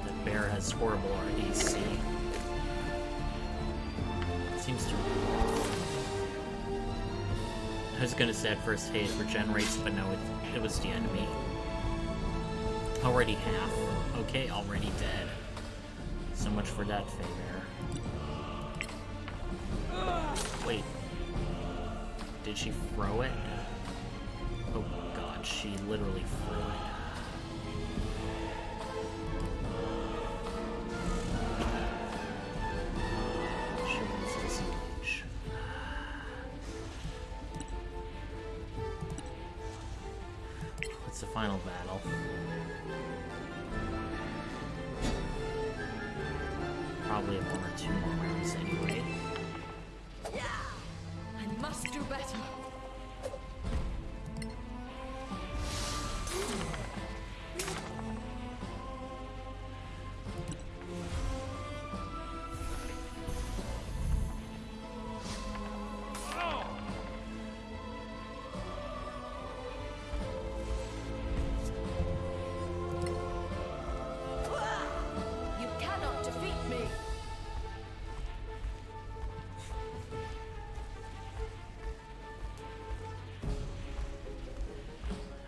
S1: That bear has horrible AC. Seems to... I was gonna say at first, hey, it regenerates, but no, it was the enemy. Already half. Okay, already dead. So much for that Fey bear. Wait. Did she throw it? Oh god, she literally threw it. She was disengaged. What's the final battle? Probably 1 or 2 more rounds anyway.
S6: I must do better. You cannot defeat me.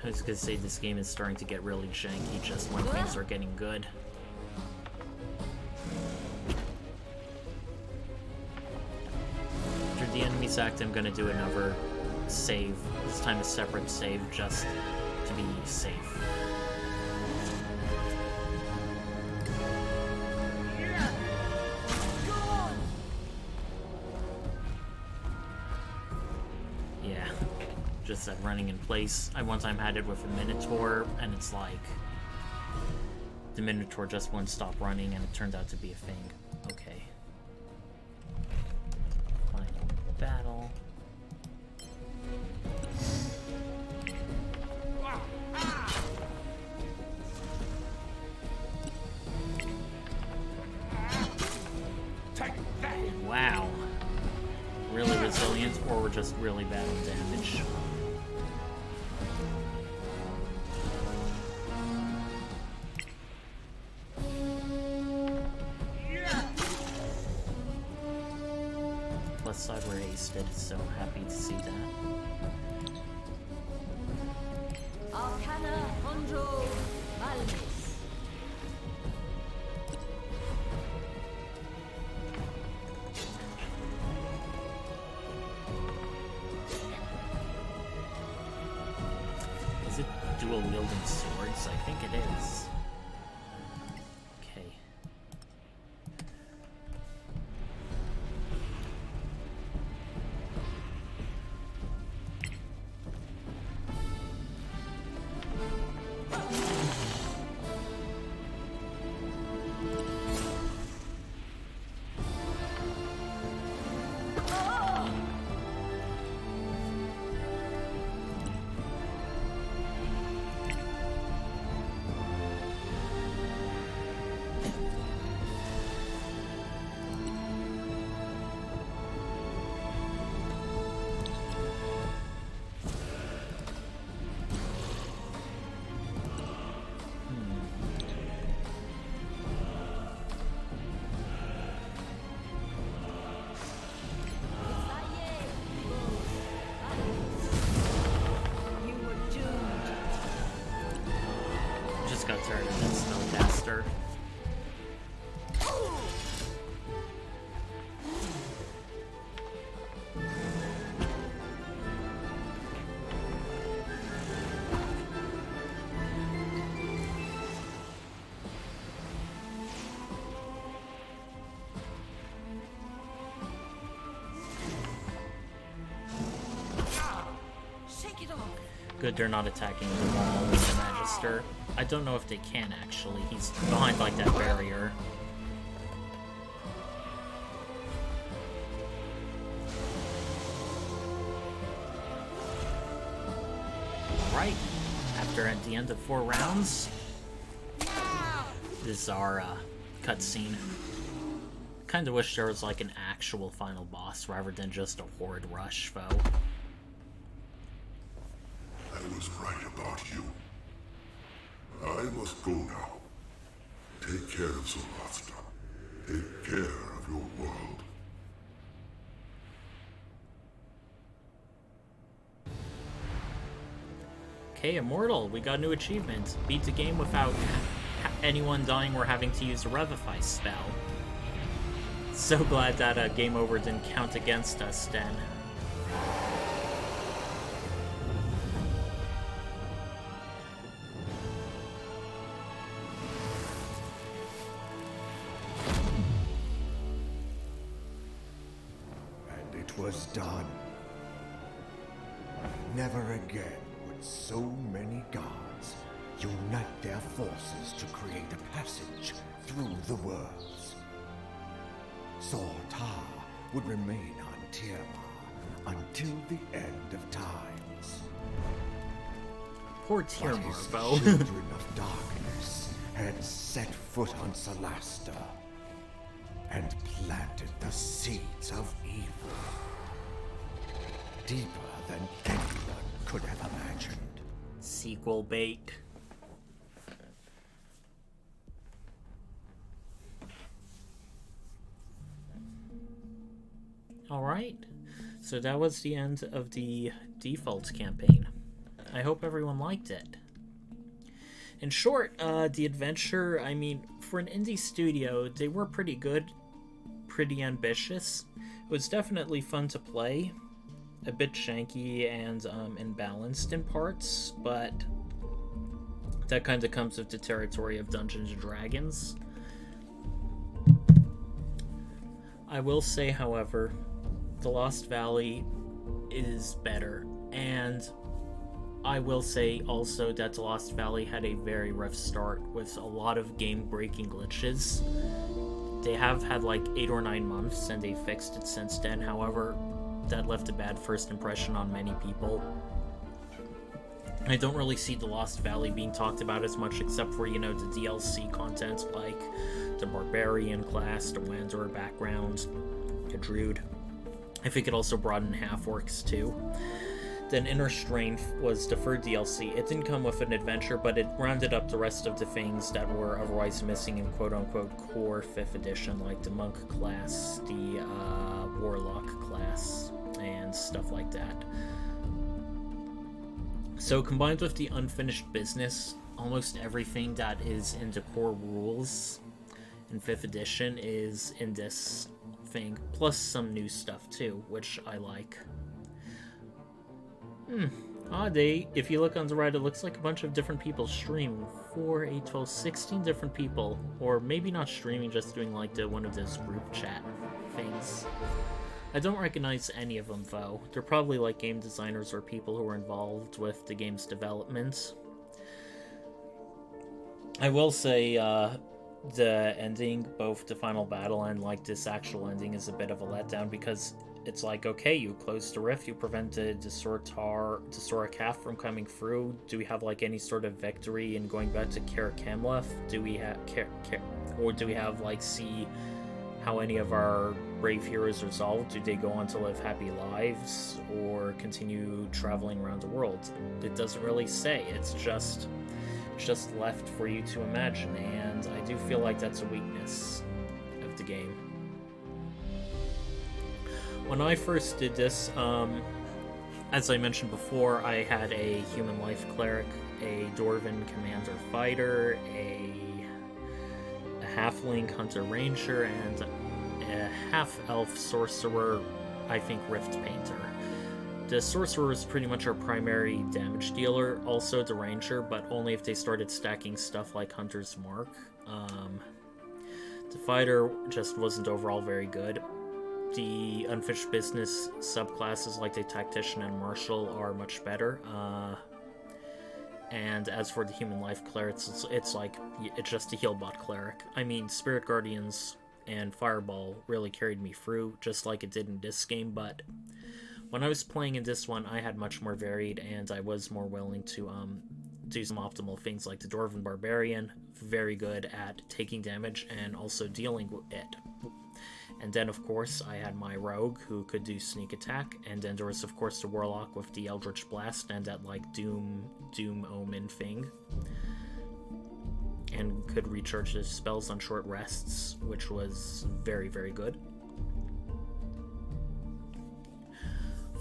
S1: I was gonna say this game is starting to get really janky just when things are getting good. After the enemies act, I'm gonna do another save. This time a separate save just to be safe. Yeah. Just that running in place. I one time had it with a Minotaur, and it's like the Minotaur just wouldn't stop running, and it turned out to be a thing. Okay. Final battle. Wow. Really resilient, or we're just really bad on damage. Plus side we're hasted, so happy to see that.
S6: Arcana Hondo Malmis.
S1: Is it dual wielding swords? I think it is. Okay.
S6: You were doomed.
S1: Just got tired of that spellcaster.
S6: Shake it off.
S1: Good, they're not attacking the wall with the Magister. I don't know if they can, actually. He's behind, like, that barrier. Alright. After at the end of 4 rounds, this is our cutscene. Kinda wish there was, like, an actual final boss rather than just a horde rush foe.
S7: I was right about you. I must go now. Take care of Solasta. Take care of your world.
S1: Okay, Immortal, we got a new achievement. Beat the game without anyone dying or having to use a Revivify spell. So glad that game over didn't count against us, Den.
S5: And it was done. Never again would so many gods unite their forces to create a passage through the worlds. Soraks would remain on Tirmar until the end of times.
S1: Poor
S5: But
S1: Tirmar,
S5: his
S1: Bo.
S5: children of darkness had set foot on Solasta and planted the seeds of evil deeper than anyone could have imagined.
S1: Sequel bait. Alright, so that was the end of the default campaign. I hope everyone liked it. In short, the adventure, I mean, for an indie studio, they were pretty good, pretty ambitious. It was definitely fun to play, a bit janky and imbalanced in parts, but that kind of comes with the territory of Dungeons & Dragons. I will say, however, The Lost Valley is better, and I will say also that The Lost Valley had a very rough start with a lot of game-breaking glitches. They have had like 8 or 9 months, and they fixed it since then. However, that left a bad first impression on many people. I don't really see The Lost Valley being talked about as much, except for, you know, the DLC content, like the Barbarian class, the Wanderer background, the Druid. If it could also broaden half-orcs too. Then Inner Strength was the third DLC. It didn't come with an adventure, but it rounded up the rest of the things that were otherwise missing in quote-unquote core 5th edition, like the Monk class, the Warlock class, and stuff like that. So combined with the unfinished business, almost everything that is in the core rules in 5th edition is in this thing, plus some new stuff too, which I like. If you look on the right, it looks like a bunch of different people stream. 4, 8, 12, 16 different people. Or maybe not streaming, just doing like one of those group chat things. I don't recognize any of them though. They're probably like game designers or people who are involved with the game's development. I will say, the ending, both the final battle and like this actual ending, is a bit of a letdown, because it's like, okay, you closed the rift, you prevented the Soraks from coming through. Do we have like any sort of victory in going back to Kemleth? Do we have or do we have like see how any of our brave heroes resolve? Do they go on to live happy lives or continue traveling around the world? It doesn't really say. It's just left for you to imagine, and I do feel like that's a weakness of the game. When I first did this, as I mentioned before, I had a human life cleric, a dwarven commander fighter, a halfling hunter ranger, and a half-elf sorcerer, I think rift painter. The sorcerer is pretty much our primary damage dealer, also the ranger, but only if they started stacking stuff like Hunter's Mark. The fighter just wasn't overall very good. The unfinished business subclasses like the tactician and martial are much better. And as for the human life cleric, it's just a heal bot cleric. I mean, Spirit Guardians and Fireball really carried me through, just like it did in this game, but when I was playing in this one, I had much more varied, and I was more willing to do some optimal things, like the Dwarven Barbarian, very good at taking damage and also dealing with it. And then, of course, I had my rogue, who could do sneak attack, and then there was, of course, the warlock with the Eldritch Blast and that, like, Doom Omen thing. And could recharge his spells on short rests, which was very, very good.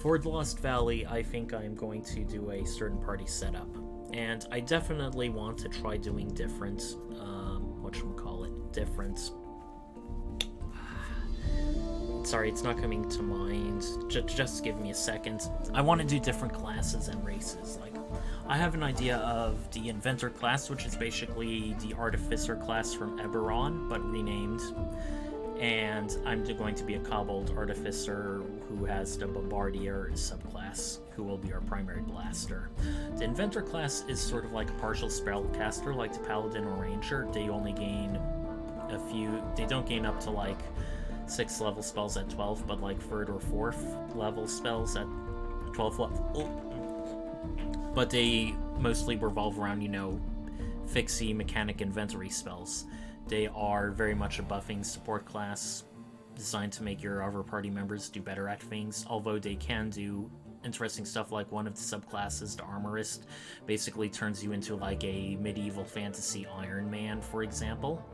S1: For the Lost Valley, I think I'm going to do a certain party setup. And I definitely want to try doing different, different... Sorry, it's not coming to mind. Just give me a second. I want to do different classes and races. Like, I have an idea of the Inventor class, which is basically the Artificer class from Eberron, but renamed. And I'm going to be a Kobold Artificer who has the Bombardier subclass, who will be our primary blaster. The Inventor class is sort of like a partial spellcaster, like the Paladin or Ranger. They only gain a few... They don't gain up to, like, 6th level spells at 12, but like 3rd or 4th level spells at 12th level. But they mostly revolve around, you know, fixie, mechanic, inventory spells. They are very much a buffing support class, designed to make your other party members do better at things, although they can do interesting stuff like one of the subclasses, the Armorist, basically turns you into like a medieval fantasy Iron Man, for example.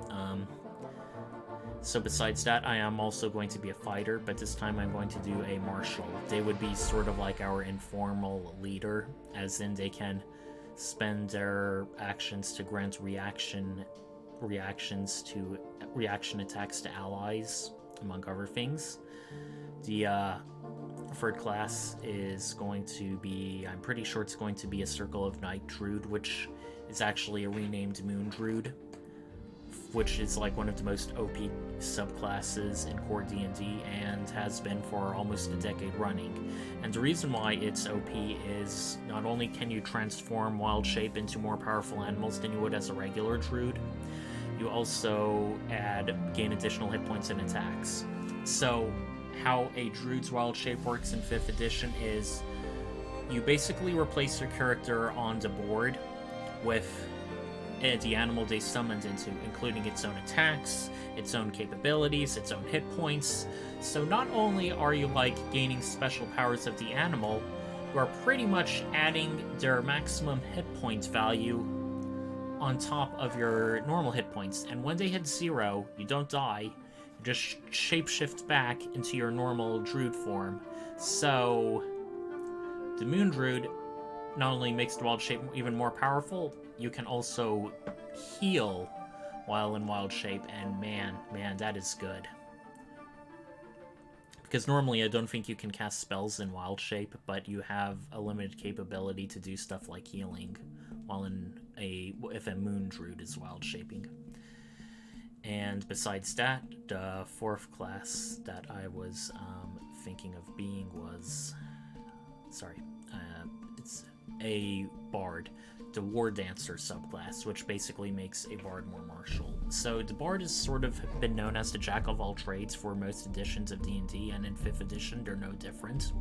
S1: So besides that, I am also going to be a fighter, but this time I'm going to do a martial. They would be sort of like our informal leader, as in they can spend their actions to grant reaction attacks to allies, among other things. The third class is going to be, I'm pretty sure it's going to be a Circle of Night Druid, which is actually a renamed Moon Druid, which is like one of the most OP subclasses in core D&D and has been for almost a decade running. And the reason why it's OP is not only can you transform wild shape into more powerful animals than you would as a regular druid, you also gain additional hit points and attacks. So how a druid's wild shape works in 5th edition is you basically replace your character on the board with the animal they summoned into, including its own attacks, its own capabilities, its own hit points. So not only are you like gaining special powers of the animal, you are pretty much adding their maximum hit point value on top of your normal hit points. And when they hit 0, you don't die, you just shapeshift back into your normal druid form. So the Moon Druid not only makes the wild shape even more powerful, you can also heal while in wild shape, and man, that is good. Because normally I don't think you can cast spells in wild shape, but you have a limited capability to do stuff like healing while if a Moon Druid is wild shaping. And besides that, the 4th class that I was thinking of being was... it's a Bard. The War Dancer subclass, which basically makes a Bard more martial. So the Bard has sort of been known as the Jack of all trades for most editions of D&D, and in 5th edition they're no different.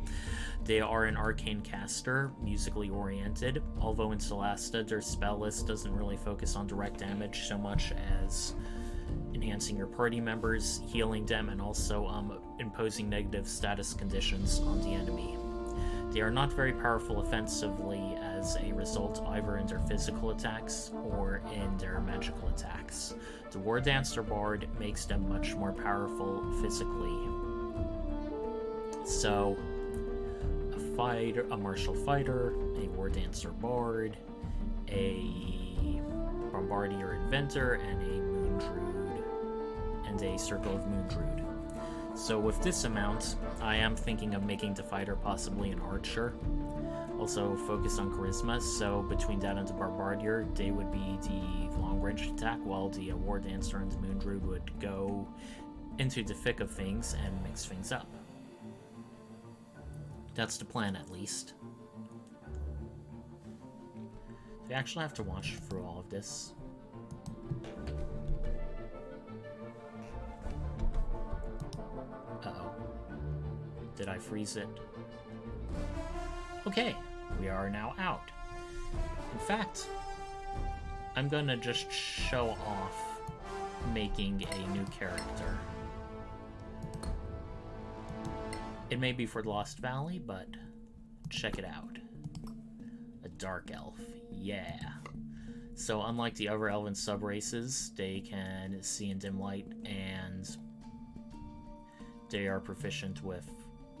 S1: They are an arcane caster, musically oriented, although in Solasta their spell list doesn't really focus on direct damage so much as enhancing your party members, healing them, and also imposing negative status conditions on the enemy. They are not very powerful offensively as a result either in their physical attacks or in their magical attacks. The War Dancer Bard makes them much more powerful physically. So, a martial fighter, a War Dancer Bard, a Bombardier Inventor, and a Moon Druid, and a Circle of Moon Druid. So with this amount, I am thinking of making the fighter possibly an archer. Also focus on charisma, so between that and the Bombardier, they would be the long-range attack, while the War Dancer and the Moon Druid would go into the thick of things and mix things up. That's the plan, at least. Do I actually have to watch through all of this? Uh-oh. Did I freeze it? Okay, we are now out. In fact, I'm gonna just show off making a new character. It may be for the Lost Valley, but check it out. A dark elf, yeah. So unlike the other elven subraces, they can see in dim light, and they are proficient with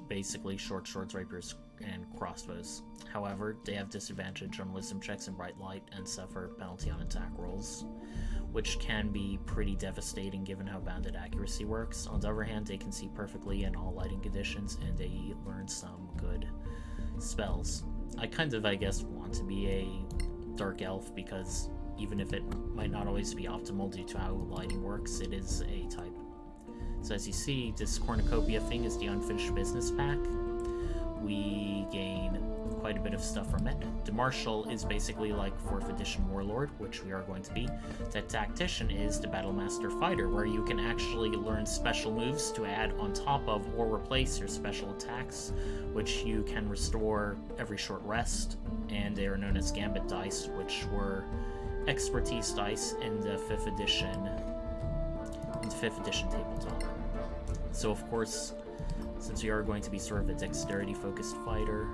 S1: basically short swords, rapiers, and crossbows. However, they have disadvantage on wisdom checks in bright light and suffer penalty on attack rolls, which can be pretty devastating given how bounded accuracy works. On the other hand, they can see perfectly in all lighting conditions, and they learn some good spells. I kind of, I guess, want to be a dark elf because even if it might not always be optimal due to how lighting works, it is a type. So as you see, this cornucopia thing is the unfinished business pack. We gain quite a bit of stuff from it. The Marshal is basically like 4th edition Warlord, which we are going to be. The Tactician is the Battlemaster Fighter, where you can actually learn special moves to add on top of or replace your special attacks, which you can restore every short rest, and they are known as Gambit Dice, which were expertise dice in the 5th edition tabletop. So of course, since we are going to be sort of a dexterity-focused fighter,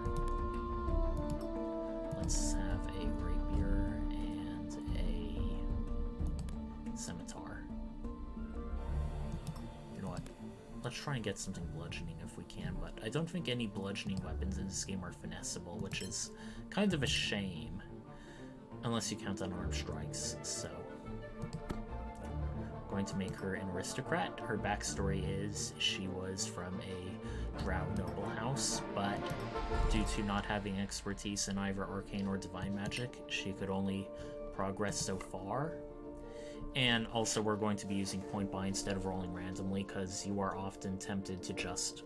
S1: let's have a rapier and a scimitar. You know what? Let's try and get something bludgeoning if we can, but I don't think any bludgeoning weapons in this game are finessable, which is kind of a shame, unless you count unarmed strikes, so going to make her an aristocrat. Her backstory is she was from a drow noble house, but due to not having expertise in either arcane or divine magic, she could only progress so far. And also we're going to be using point buy instead of rolling randomly, because you are often tempted to just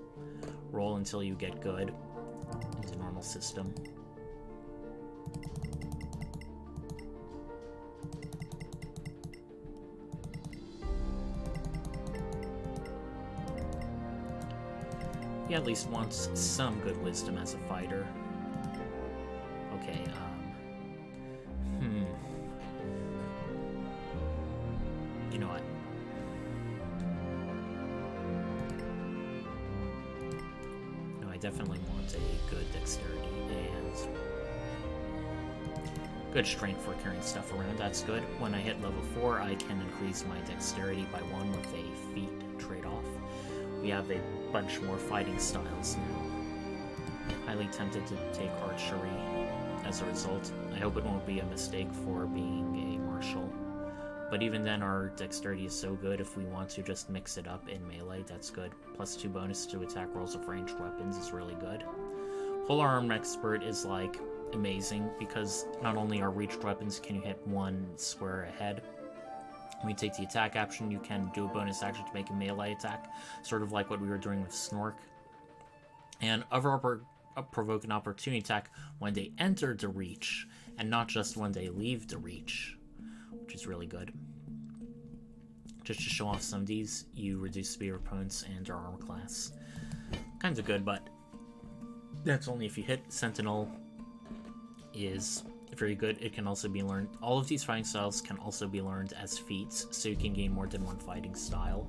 S1: roll until you get good in the normal system. He at least wants some good wisdom as a fighter. Okay, You know what? No, I definitely want a good dexterity and good strength for carrying stuff around. That's good. When I hit level 4, I can increase my dexterity by 1 with a feat trade-off. We have a bunch more fighting styles now. Highly tempted to take archery as a result. I hope it won't be a mistake for being a martial. But even then, our dexterity is so good, if we want to just mix it up in melee, that's good. +2 bonus to attack rolls of ranged weapons is really good. Polearm Expert is like amazing, because not only are reached weapons can you hit 1 square ahead. When you take the attack action, you can do a bonus action to make a melee attack, sort of like what we were doing with Snork. And other provoke an opportunity attack when they enter the reach, and not just when they leave the reach, which is really good. Just to show off some of these, you reduce speed of opponents and their armor class. Kind of good, but that's only if you hit. Sentinel is very good. It can also be learned. All of these fighting styles can also be learned as feats, so you can gain more than one fighting style.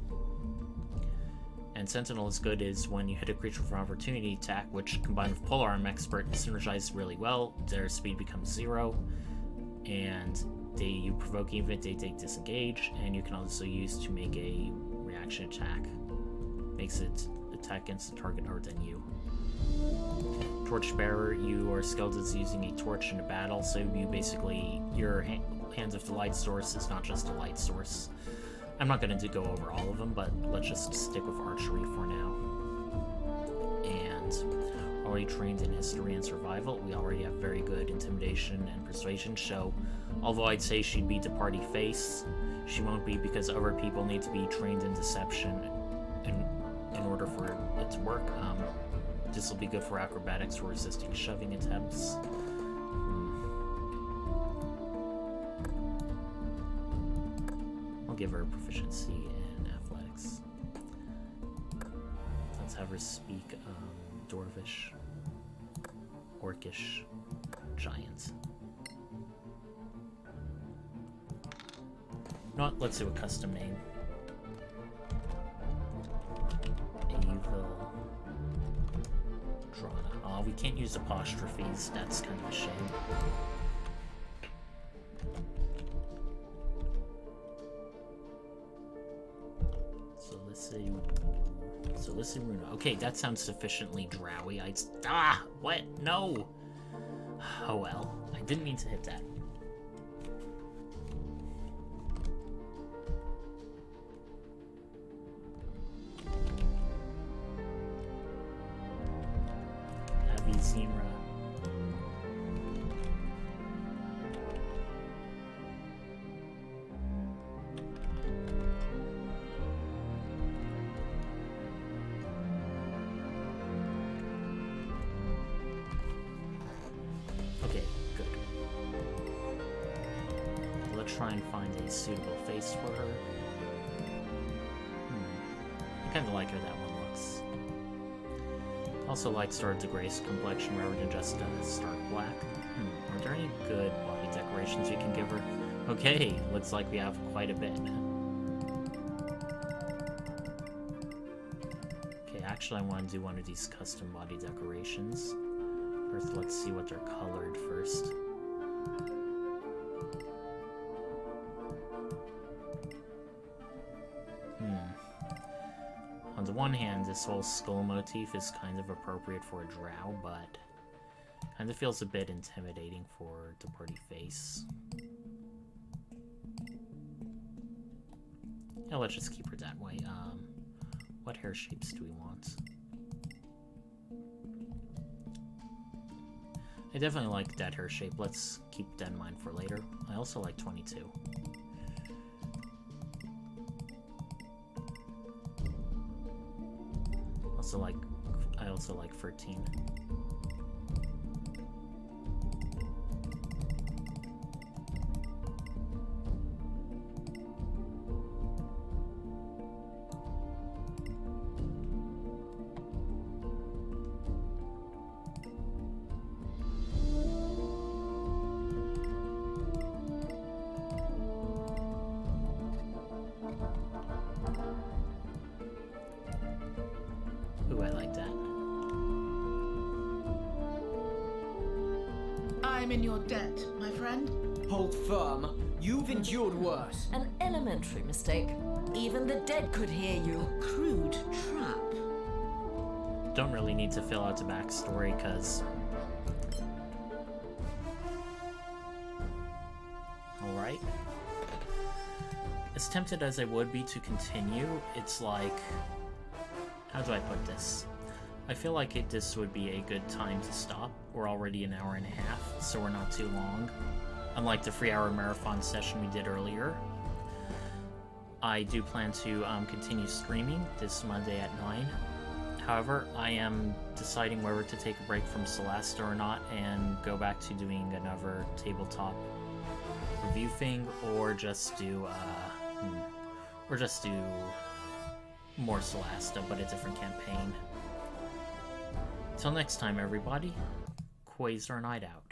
S1: And Sentinel is good is when you hit a creature for an opportunity attack, which combined with Polearm Expert synergizes really well. Their speed becomes 0, and you provoke event, they take disengage, and you can also use to make a reaction attack. Makes it attack against the target harder than you. Torchbearer, you are skilled as using a torch in a battle, so you basically, your Hands of the Light source is not just a light source. I'm not going to go over all of them, but let's just stick with archery for now. And already trained in history and survival, we already have very good intimidation and persuasion, so although I'd say she'd be the party face, she won't be, because other people need to be trained in deception in order for it to work. This will be good for acrobatics for resisting shoving attempts. I'll give her proficiency in athletics. Let's have her speak Dwarvish, Orcish, Giant. You know what? Let's do a custom name. Evil we can't use apostrophes. That's kind of a shame. Solisiruna. Okay, that sounds sufficiently drowy. What? No! Oh well. I didn't mean to hit that. Avizinra. Okay, good. Let's try and find a suitable face for her. I kind of like her that one looks. Also like Sword of Grace complexion rather than just stark black. Are there any good body decorations we can give her? Okay, looks like we have quite a bit. Okay, actually I want to do one of these custom body decorations. First, let's see what they're colored first. On the one hand, this whole skull motif is kind of appropriate for a drow, but kind of feels a bit intimidating for the party face. Yeah, let's just keep her that way. What hair shapes do we want? I definitely like that hair shape. Let's keep that in mind for later. I also like 22. I also like 13. Ooh, I like that.
S8: I'm in your debt, my friend.
S9: Hold firm. You've endured worse.
S4: An elementary mistake. Even the dead could hear you.
S8: Crude trap.
S1: Don't really need to fill out the backstory, because... Alright. As tempted as I would be to continue, it's like... How do I put this? I feel like this would be a good time to stop. We're already an hour and a half, so we're not too long. Unlike the 3-hour marathon session we did earlier. I do plan to continue streaming this Monday at 9. However, I am deciding whether to take a break from Solasta or not and go back to doing another tabletop review thing, or just do more Solasta, but a different campaign. Till next time, everybody, Quasar Night out.